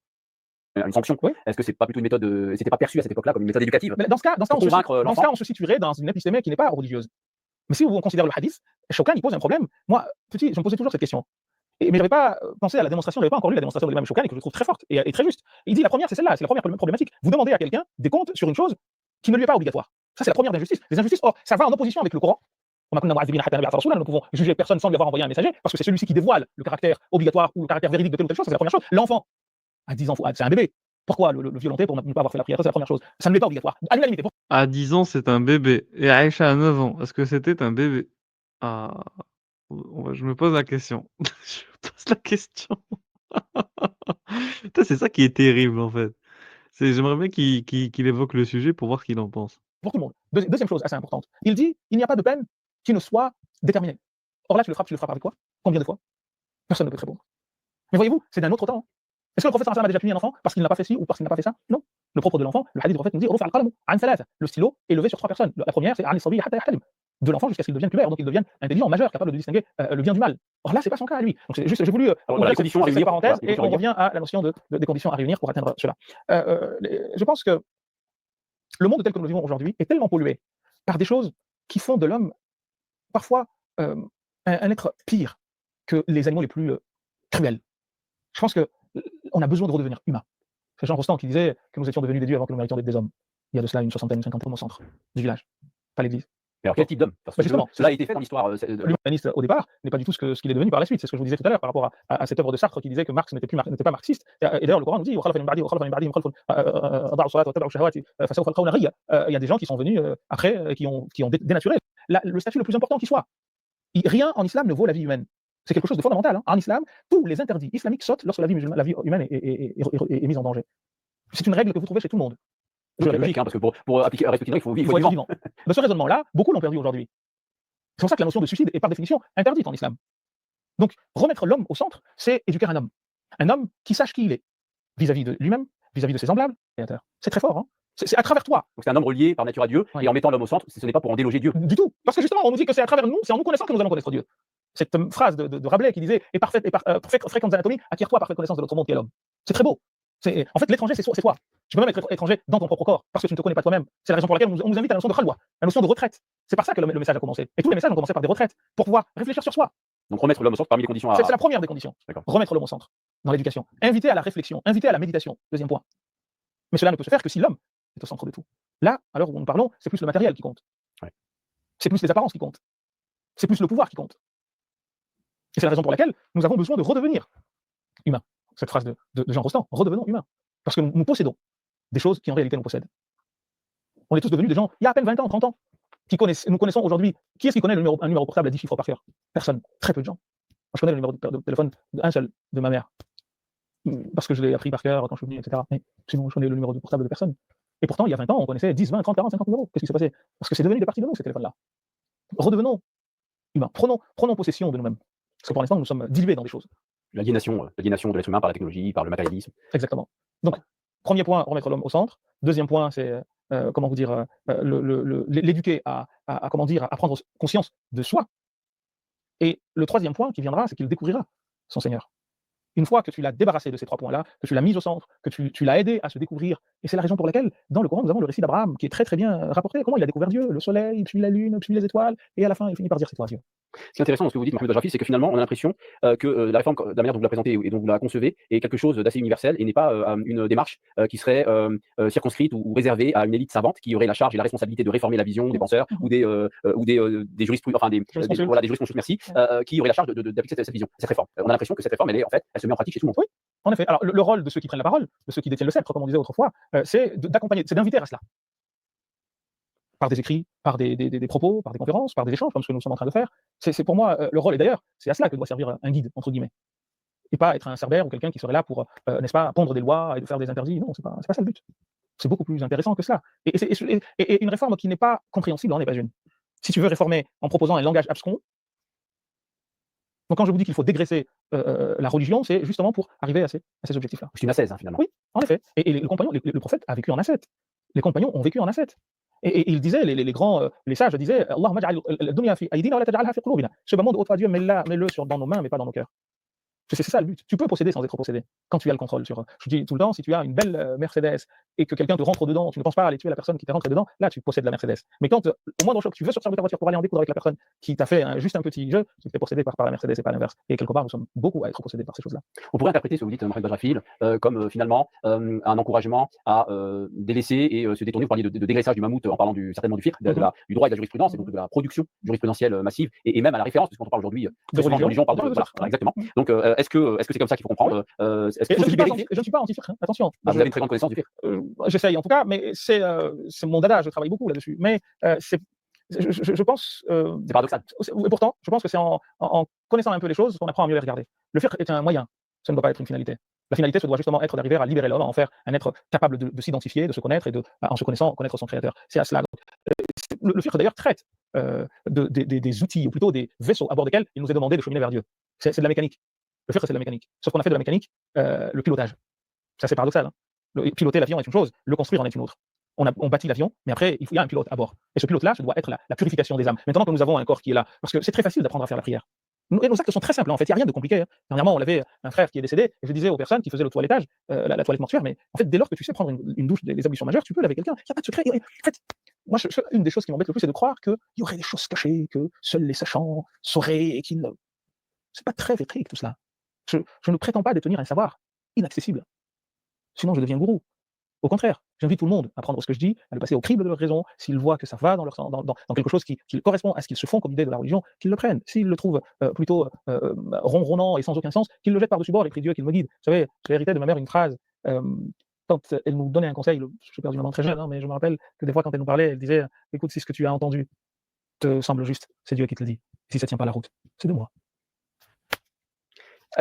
Une sanction. Oui. Est-ce que c'est pas plutôt une méthode, c'était pas perçu à cette époque-là comme une méthode éducative? Mais dans ce cas, Pour convaincre l'enfant. on se situerait dans une épistémé qui n'est pas religieuse. Mais si on considère le hadith, Shawkani il pose un problème. Moi, petit, je me posais toujours cette question. Mais j'avais pas pensé à la démonstration, j'avais pas encore lu la démonstration de l'imam Shawkani que je trouve très forte et très juste. Il dit la première, c'est celle-là, c'est la première problématique. Vous demandez à quelqu'un des comptes sur une chose qui ne lui est pas obligatoire. Ça, c'est la première injustice. Les injustices, or, ça va en opposition avec le Coran. Nous ne pouvons juger personne sans lui avoir envoyé un messager, parce que c'est celui-ci qui dévoile le caractère obligatoire ou le caractère véridique de telle ou telle chose, c'est la première chose. L'enfant, à 10 ans, c'est un bébé. Pourquoi le violenter pour ne pas avoir fait la prière? Ça, c'est la première chose. Ça ne l'est pas obligatoire. À l'unanimité. À 10 ans, c'est un bébé. Et Aïcha à 9 ans, est-ce que c'était un bébé? Ah, je me pose la question. Je me pose la question. Putain, c'est ça qui est terrible, en fait. J'aimerais bien qu'il évoque le sujet pour voir ce qu'il en pense. Pour tout le monde. Deuxième chose assez importante. Il dit il n'y a pas de peine qui ne soit déterminée. Or là, tu le frappes avec quoi? Combien de fois? Personne ne peut te répondre. Mais voyez-vous, c'est d'un autre temps. Est-ce que le prophète sallallahu alayhi wa sallam a déjà puni un enfant parce qu'il n'a pas fait ci ou parce qu'il n'a pas fait ça? Non. Le propre de l'enfant, le hadith du prophète nous dit le stylo est levé sur 3 personnes. La première, c'est de l'enfant jusqu'à ce qu'il devienne pubère, donc il devienne intelligent, majeur, capable de distinguer le bien du mal. Or là, c'est pas son cas à lui. Donc c'est juste, j'ai voulu les conditions à réunir, parenthèse et on revient à la notion des conditions à réunir pour atteindre cela. Je pense que le monde tel que nous le vivons aujourd'hui est tellement pollué par des choses qui font de l'homme parfois un être pire que les animaux les plus cruels. Je pense qu'on a besoin de redevenir humain. C'est Jean Rostand qui disait que nous étions devenus des dieux avant que nous méritions d'être des hommes. Il y a de cela une cinquantaine au centre du village, pas l'église. Alors quel type d'homme? Parce que justement, cela a été fait dans l'histoire. L'humaniste au départ n'est pas du tout ce qu'il est devenu par la suite. C'est ce que je vous disais tout à l'heure par rapport à cette œuvre de Sartre qui disait que Marx n'était pas marxiste. Et d'ailleurs, le Coran nous dit il y a des gens qui sont venus après, qui ont dénaturé le statut le plus important qui soit. Rien en islam ne vaut la vie humaine. C'est quelque chose de fondamental. Hein. En islam, tous les interdits islamiques sautent lorsque la vie humaine est mise en danger. C'est une règle que vous trouvez chez tout le monde. C'est logique, parce que pour appliquer, respecter il faut vivre. Être vivant. De ce raisonnement-là, beaucoup l'ont perdu aujourd'hui. C'est pour ça que la notion de suicide est par définition interdite en islam. Donc, remettre l'homme au centre, c'est éduquer un homme. Un homme qui sache qui il est. vis-à-vis de lui-même, vis-à-vis de ses semblables, créateur. C'est très fort, hein. C'est à travers toi. Donc c'est un homme relié par nature à Dieu, Ouais. et en mettant l'homme au centre, ce n'est pas pour en déloger Dieu. Du tout. Parce que justement, on nous dit que c'est à travers nous, c'est en nous connaissant que nous allons connaître Dieu. Cette phrase de Rabelais qui disait et parfaite fréquentes anatomies, acquiert-toi parfaite connaissance de l'autre monde qui est l'homme. C'est très beau. En fait, l'étranger, c'est toi. Tu peux même être étranger dans ton propre corps, parce que tu ne te connais pas toi-même. C'est la raison pour laquelle on nous invite à la notion de khalwa, la notion de retraite. C'est par ça que le message a commencé. Et tous les messages ont commencé par des retraites, pour pouvoir réfléchir sur soi. Donc remettre l'homme au centre parmi les conditions à. C'est la première des conditions. D'accord. Remettre l'homme au centre dans l'éducation. Inviter à la réflexion, inviter à la méditation. Deuxième point. Mais cela ne peut se faire que si l'homme est au centre de tout. Là, à l'heure où nous parlons, c'est plus le matériel qui compte. Ouais. C'est plus les apparences qui comptent. C'est plus le pouvoir qui compte. Et c'est la raison pour laquelle nous avons besoin de redevenir humains. Cette phrase de Jean Rostand, redevenons humains. Parce que nous possédons des choses qui en réalité nous possèdent. On est tous devenus des gens, il y a à peine 20 ans, 30 ans, nous connaissons aujourd'hui. Qui est-ce qui connaît un numéro portable à 10 chiffres par cœur? Personne. Très peu de gens. Moi, je connais le numéro de téléphone d'un seul, de ma mère. Parce que je l'ai appris par cœur quand je suis venu, etc. Mais sinon, je connais le numéro de portable de personne. Et pourtant, il y a 20 ans, on connaissait 10, 20, 30, 40, 50 numéros. Qu'est-ce qui s'est passé? Parce que c'est devenu des parties de nous, ces téléphones-là. Redevenons humains. Prenons possession de nous-mêmes. Parce que pour l'instant, nous sommes dilués dans des choses. L'aliénation de l'être humain par la technologie, par le matérialisme. Exactement. Donc, premier point, remettre l'homme au centre. Deuxième point, c'est, l'éduquer à prendre conscience de soi. Et le troisième point qui viendra, c'est qu'il découvrira son Seigneur. Une fois que tu l'as débarrassé de ces trois points-là, que tu l'as mis au centre, que tu l'as aidé à se découvrir, et c'est la raison pour laquelle, dans le Coran, nous avons le récit d'Abraham, qui est très très bien rapporté, comment il a découvert Dieu, le soleil, puis la lune, puis les étoiles, et à la fin, il finit par dire c'est toi Dieu. Ce qui est intéressant dans ce que vous dites, Mohamed Bajrafi, c'est que finalement, on a l'impression que la réforme, de la manière dont vous la présentez et dont vous la concevez, est quelque chose d'assez universel et n'est pas une démarche qui serait circonscrite ou réservée à une élite savante qui aurait la charge et la responsabilité de réformer la vision des penseurs ou des juristes, enfin des jurisconsultes, merci, qui auraient la charge d'appliquer cette vision, cette réforme. On a l'impression que cette réforme, elle se met en pratique chez tout le monde. Oui, en effet. Alors, le rôle de ceux qui prennent la parole, de ceux qui détiennent le sceptre, comme on disait autrefois, c'est d'accompagner, c'est d'inviter à cela. Par des écrits, par des propos, par des conférences, par des échanges, comme ce que nous sommes en train de faire. C'est pour moi le rôle, et d'ailleurs, c'est à cela que doit servir un guide, entre guillemets. Et pas être un cerbère ou quelqu'un qui serait là pour, n'est-ce pas, pondre des lois et de faire des interdits. Non, c'est pas ça le but. C'est beaucoup plus intéressant que cela. Et une réforme qui n'est pas compréhensible n'en est pas une. Si tu veux réformer en proposant un langage abscon, donc quand je vous dis qu'il faut dégraisser la religion, c'est justement pour arriver à ces objectifs-là. C'est une ascèse, finalement. Oui, en effet. Et le prophète a vécu en ascète. Les compagnons ont vécu en ascète. Et il disait, les grands, les sages disaient, Allahumma ja'al ad-dunya fi aydina wa la taj'alha fi qulubina. Ce monde, ô toi Dieu, mets-le dans nos mains, mais pas dans nos cœurs. C'est ça le but. Tu peux posséder sans être possédé. Quand tu as le contrôle sur. Je dis tout le temps, si tu as une belle Mercedes et que quelqu'un te rentre dedans, tu ne penses pas à aller tuer la personne qui t'est rentrée dedans, là tu possèdes la Mercedes. Mais quand au moindre choc, tu veux sortir de ta voiture pour aller en découdre avec la personne qui t'a fait juste un petit jeu, tu te fais posséder par la Mercedes et pas l'inverse. Et quelque part, nous sommes beaucoup à être possédés par ces choses-là. On pourrait interpréter ce que vous dites, Mohamed Bajrafi, comme finalement un encouragement à délaisser et se détourner. Vous parliez de dégraissage du mammouth en parlant certainement du fiqh, du droit et de la jurisprudence, et donc de la production jurisprudentielle massive, et même à la référence, parce qu'on parle aujourd'hui de religion, on parle de. Voilà, exactement. Donc est-ce que c'est comme ça qu'il faut comprendre? Je ne suis pas anti-fiqh, attention. Vous avez une très grande connaissance du fiqh. J'essaye en tout cas, mais c'est mon dada, je travaille beaucoup là-dessus. Mais je pense. C'est paradoxal. Et pourtant, je pense que c'est en connaissant un peu les choses qu'on apprend à mieux les regarder. Le fiqh est un moyen, ça ne doit pas être une finalité. La finalité, ce doit justement être d'arriver à libérer l'homme, à en faire un être capable de s'identifier, de se connaître et en se connaissant, connaître son créateur. C'est à cela. Le fiqh d'ailleurs traite des outils, ou plutôt des vaisseaux à bord desquels il nous est demandé de cheminer vers Dieu. C'est de la mécanique. Le fiqh, c'est de la mécanique. Sauf qu'on a fait de la mécanique le pilotage. Ça, c'est paradoxal. Hein. Piloter l'avion est une chose, le construire en est une autre. On bâtit l'avion, mais après, il y a un pilote à bord. Et ce pilote-là, ça doit être la purification des âmes. Maintenant que nous avons un corps qui est là, parce que c'est très facile d'apprendre à faire la prière. Et nos actes sont très simples, en fait, il n'y a rien de compliqué. Hein. Dernièrement, on avait un frère qui est décédé, et je disais aux personnes qui faisaient le toilettage, la toilette mortuaire, mais en fait, dès lors que tu sais prendre une douche des ablutions majeures, tu peux laver quelqu'un, il n'y a pas de secret. En fait, moi, une des choses qui m'embête le plus, c'est de croire qu'il y aurait des choses cachées, que seuls les sachants sauraient, et qu'ils ne. C'est pas très vétrique tout cela. Je ne prétends pas détenir un savoir inaccessible. Sinon, je deviens gourou. Au contraire, j'invite tout le monde à prendre ce que je dis, à le passer au crible de leur raison. S'ils voient que ça va dans quelque chose qui correspond à ce qu'ils se font comme idée de la religion, qu'ils le prennent. S'ils le trouvent plutôt ronronnant et sans aucun sens, qu'ils le jettent par-dessus bord et prient Dieu qu'il me guide. Vous savez, j'ai hérité de ma mère une phrase. Quand elle nous donnait un conseil, j'ai perdu maman très jeune, hein, mais je me rappelle que des fois, quand elle nous parlait, elle disait « Écoute, si ce que tu as entendu te semble juste, c'est Dieu qui te le dit. Si ça ne tient pas la route, c'est de moi. »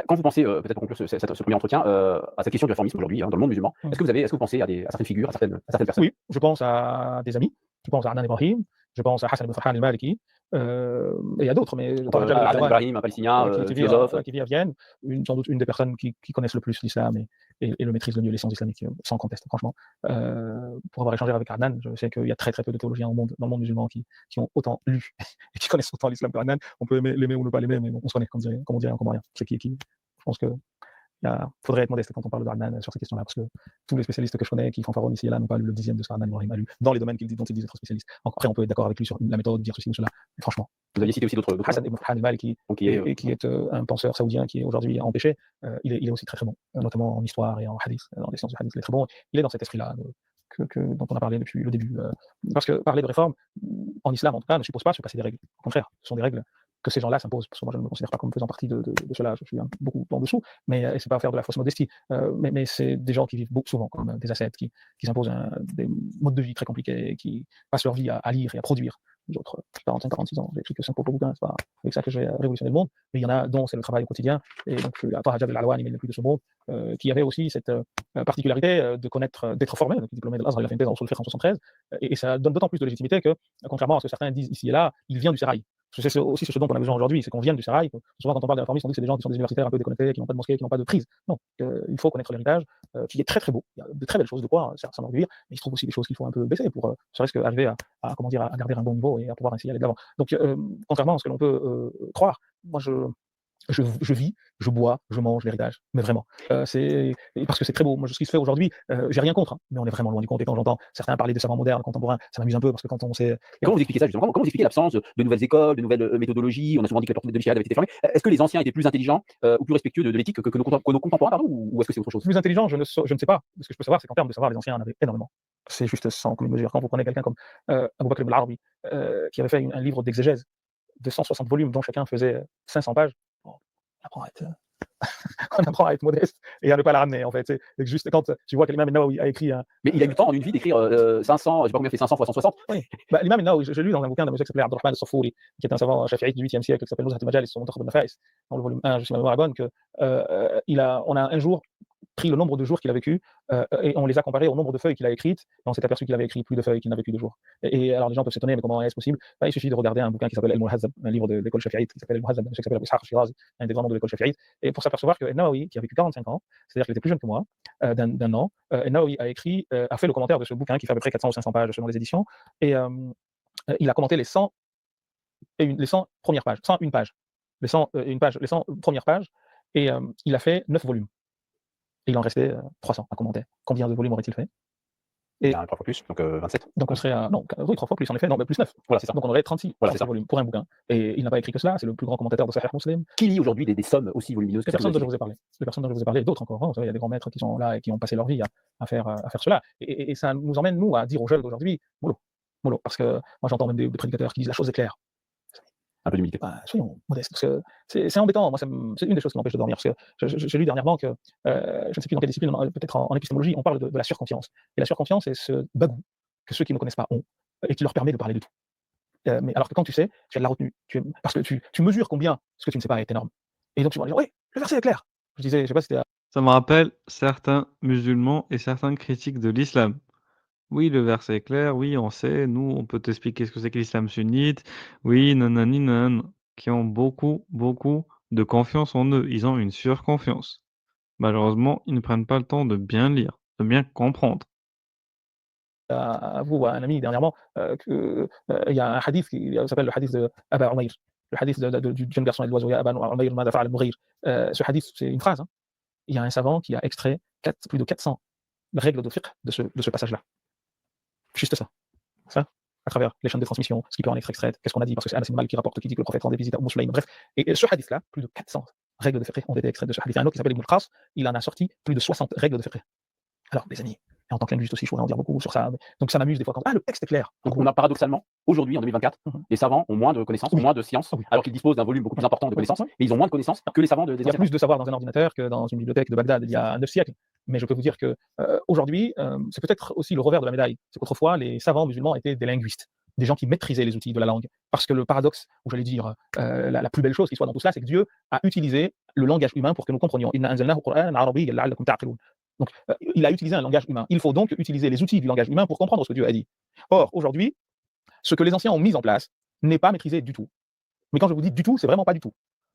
Quand vous pensez, peut-être pour conclure ce premier entretien, à cette question du réformisme aujourd'hui, dans le monde musulman, est-ce que vous pensez à certaines figures, à certaines personnes? Oui, je pense à des amis. Je pense à Adnan Ibrahim, je pense à Hassan ibn Farhan al-Maliki, et à d'autres, mais Adnan Ibrahim, un palestinien, philosophe. Qui vit à Vienne, sans doute une des personnes qui connaissent le plus l'islam et le maîtrise le mieux les sciences islamiques, sans conteste, franchement. Pour avoir échangé avec Adnan, je sais qu'il y a très très peu de théologiens dans le monde musulman qui ont autant lu et qui connaissent autant l'islam que Adnan. On peut l'aimer ou ne pas l'aimer, mais on se connaît, comme on dirait en comorien. C'est qui. Je pense que il faudrait être modeste quand on parle de Adnan sur ces questions-là, parce que tous les spécialistes que je connais qui fanfaronnent ici et là n'ont pas lu le 10e de ce qu'Adnan Ibrahim a lu, dans les domaines dont il dit être spécialiste. Après, on peut être d'accord avec lui sur la méthode, dire ceci ou cela, mais franchement. Vous aviez cité aussi d'autres Hassan ibn Farhan al-Maliki, qui est un penseur saoudien qui est aujourd'hui empêché, il est aussi très très bon, notamment en histoire et en hadith, dans les sciences du hadith, il est très bon. Il est dans cet esprit-là dont on a parlé depuis le début. Parce que parler de réforme, en islam en tout cas, ne suppose pas se passer des règles. Au contraire, ce sont des règles que ces gens-là s'imposent, parce que moi je ne me considère pas comme faisant partie de cela, je suis beaucoup en dessous, mais c'est pas faire de la fausse modestie, mais c'est des gens qui vivent souvent comme des ascètes, qui s'imposent des modes de vie très compliqués, qui passent leur vie à lire et à produire. D'autres, 45-46 ans, j'ai écrit que 5 pauvres bouquins, c'est pas avec ça que je vais révolutionner le monde, mais il y en a dont c'est le travail au quotidien, et donc Taha Jad al-Alwani, mais il n'est plus de ce monde, qui avait aussi cette particularité de connaître, d'être formé, donc diplômé de l'Azhar, il a fait une thèse en usul fiqh en 73, et ça donne d'autant plus de légitimité que, contrairement à ce que certains disent ici et là, il vient du sérail. C'est aussi ce dont on a besoin aujourd'hui, c'est qu'on vienne du sérail. Souvent, quand on parle des réformistes, on dit que c'est des gens qui sont des universitaires un peu déconnectés, qui n'ont pas de mosquée, qui n'ont pas de prise. Non, il faut connaître l'héritage, qui est très très beau. Il y a de très belles choses de quoi ça enorgueillir, mais il se trouve aussi des choses qu'il faut un peu baisser pour serait-ce qu'arriver à garder un bon niveau et à pouvoir ainsi aller de l'avant. Donc, contrairement à ce que l'on peut croire, moi je vis, je bois, je mange l'héritage, mais vraiment. Parce que c'est très beau. Moi, ce qui se fait aujourd'hui, j'ai rien contre, hein, mais on est vraiment loin du compte. Et quand j'entends certains parler de savants modernes, contemporains, ça m'amuse un peu parce que quand on sait. Comment vous expliquez ça justement? Comment vous expliquez l'absence de nouvelles écoles, de nouvelles méthodologies? On a souvent dit que la porte de l'Ijtihad avait été fermée. Est-ce que les anciens étaient plus intelligents ou plus respectueux de l'éthique que nos contemporains, pardon, ou est-ce que c'est autre chose? Plus intelligent, je ne sais pas. Ce que je peux savoir, c'est qu'en termes de savoir, les anciens en avaient énormément. C'est juste sans commune mesure. Quand vous prenez quelqu'un comme Abou Bakr ibn al-Arabi, qui avait fait un livre d'exégèse de 160 volumes, dont chacun faisait 500 pages, on apprend à être modeste et à ne pas la ramener, en fait. C'est juste quand tu vois que l'imam Nawawi a écrit Mais il a eu le temps en une vie d'écrire 500, je sais pas combien fait 500 fois 160. Oui, l'imam Nawawi, j'ai lu dans un bouquin d'un monsieur qui s'appelait Abdurrahman al-Safouri, qui est un savant shafi'ite du 8e siècle, qui s'appelle Nuzhat al-Majalis sur Muntakhab al-Nafais, dans le volume 1, je suis ma mémoire est bonne, que on a un jour pris le nombre de jours qu'il a vécu et on les a comparés au nombre de feuilles qu'il a écrites, et on s'est aperçu qu'il avait écrit plus de feuilles qu'il n'avait vécu de jours. Et alors les gens peuvent s'étonner, mais comment est-ce possible? Il suffit de regarder un bouquin qui s'appelle El-Muhazzab, un livre de l'école shafi'ite qui s'appelle El-Muhazzab, un monsieur qui s'appelle Abu Ishaq al-Shirazi, un des grands noms de l'école shafi'ite, et pour s'apercevoir que Nawawi, qui a vécu 45 ans, c'est-à-dire qu'il était plus jeune que moi, d'un an, Nawawi a fait le commentaire de ce bouquin qui fait à peu près 400 ou 500 pages selon les éditions, et il a commenté les 100 premières pages, 101 pages, les 100 premières pages, et il a fait 9 volumes. Et il en restait 300 à commenter. Combien de volumes aurait-il fait? Et 3 fois plus, donc 27. Donc on serait à. Non, oui, 3 fois plus en effet, non, mais plus 9. Voilà, c'est ça. Donc on aurait 36 voilà, c'est ça. volumes pour un bouquin. Et il n'a pas écrit que cela, c'est le plus grand commentateur de Sahih Muslim. Qui lit aujourd'hui des sommes aussi volumineuses? Les personnes dont je vous ai parlé. Les personnes dont je vous ai parlé, d'autres encore. Hein, vous savez, il y a des grands maîtres qui sont là et qui ont passé leur vie à faire cela. Et ça nous emmène, nous, à dire aux jeunes d'aujourd'hui, mollo. Parce que moi j'entends même des prédicateurs qui disent la chose est claire. Un peu d'humilité. Soyons modestes, parce que c'est embêtant. Moi, c'est une des choses qui m'empêche de dormir. Parce que j'ai lu dernièrement que, je ne sais plus dans quelle discipline, peut-être en épistémologie, on parle de la surconfiance. Et la surconfiance, c'est ce bagou que ceux qui ne connaissent pas ont, et qui leur permet de parler de tout. Mais alors que quand tu sais, tu as de la retenue. Parce que tu mesures combien ce que tu ne sais pas est énorme. Et donc tu vas dire, oui, le verset est clair. Je disais, je sais pas si c'était. Ça me rappelle certains musulmans et certains critiques de l'islam. Oui, le verset est clair, oui, on sait, nous, on peut t'expliquer ce que c'est que l'islam sunnite, oui, nanani, nan, qui ont beaucoup, beaucoup de confiance en eux. Ils ont une surconfiance. Malheureusement, ils ne prennent pas le temps de bien lire, de bien comprendre. À vous, à un ami dernièrement, il y a un hadith qui s'appelle le hadith de Aba Umayr, le hadith du jeune garçon et de l'oiseau, Aba Umayr, Mada Fa'al al-Mughir. Ce hadith, c'est une phrase. Hein. Il y a un savant qui a extrait plus de 400 règles de fiqh de ce passage-là. Juste ça, à travers les chaînes de transmission, ce qui peut en être extrait, qu'est-ce qu'on a dit, parce que c'est Anas ibn Malik qui rapporte, qui dit que le prophète rendait visite à Umm Sulaym, bref. Et ce hadith-là, plus de 400 règles de fiqh ont été extraites de ce hadith. Il y a un autre qui s'appelle Ibn al-Qas, il en a sorti plus de 60 règles de fiqh. Alors, les amis, et en tant que linguiste aussi, je pourrais en dire beaucoup sur ça. Donc ça m'amuse des fois quand le texte est clair. Donc on a paradoxalement, aujourd'hui en 2024, les savants ont moins de connaissances, ont moins de sciences, alors qu'ils disposent d'un volume beaucoup plus important de connaissances, mais ils ont moins de connaissances que les savants des Il y a plus de savoir dans un ordinateur que dans une bibliothèque de Bagdad il y a 9 siècles. Mais je peux vous dire que aujourd'hui, c'est peut-être aussi le revers de la médaille. C'est qu'autrefois, les savants musulmans étaient des linguistes, des gens qui maîtrisaient les outils de la langue. Parce que le paradoxe, ou j'allais dire la plus belle chose qui soit dans tout cela, c'est que Dieu a utilisé le langage humain pour que nous comprenions. Inna anzalnahu Qur'anan arabiyyan la'allakum ta'qilun. Donc, il a utilisé un langage humain. Il faut donc utiliser les outils du langage humain pour comprendre ce que Dieu a dit. Or, aujourd'hui, ce que les anciens ont mis en place n'est pas maîtrisé du tout. Mais quand je vous dis du tout, c'est vraiment pas du tout.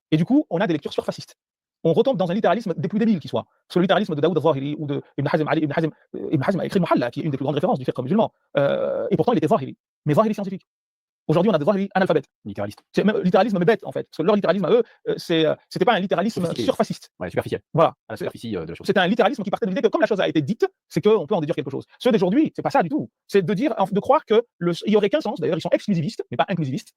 Et du coup, on a des lectures surfacistes. on retombe dans un littéralisme des plus débiles qui soit. Parce que le littéralisme de Daoud al-Zahiri ou de Ibn Hazm, Ibn Hazm a écrit le Muhalla, qui est une des plus grandes références du fiqh musulman. Et pourtant, il était Zahiri. Mais Zahiri scientifique. Aujourd'hui, on a des Zahiri analphabètes. Littéraliste. C'est même littéralisme mais bête, en fait. Parce que leur littéralisme à eux, c'était pas un littéralisme Sophistiqué. surfaciste. Ouais, superficiel. Voilà. À la superficie de la chose. C'était un littéralisme qui partait de l'idée que comme la chose a été dite, c'est qu'on peut en déduire quelque chose. Ceux d'aujourd'hui, c'est pas ça du tout. C'est de dire, de croire que il y aurait qu'un sens. D'ailleurs, ils sont exclusivistes, mais pas inclusivistes.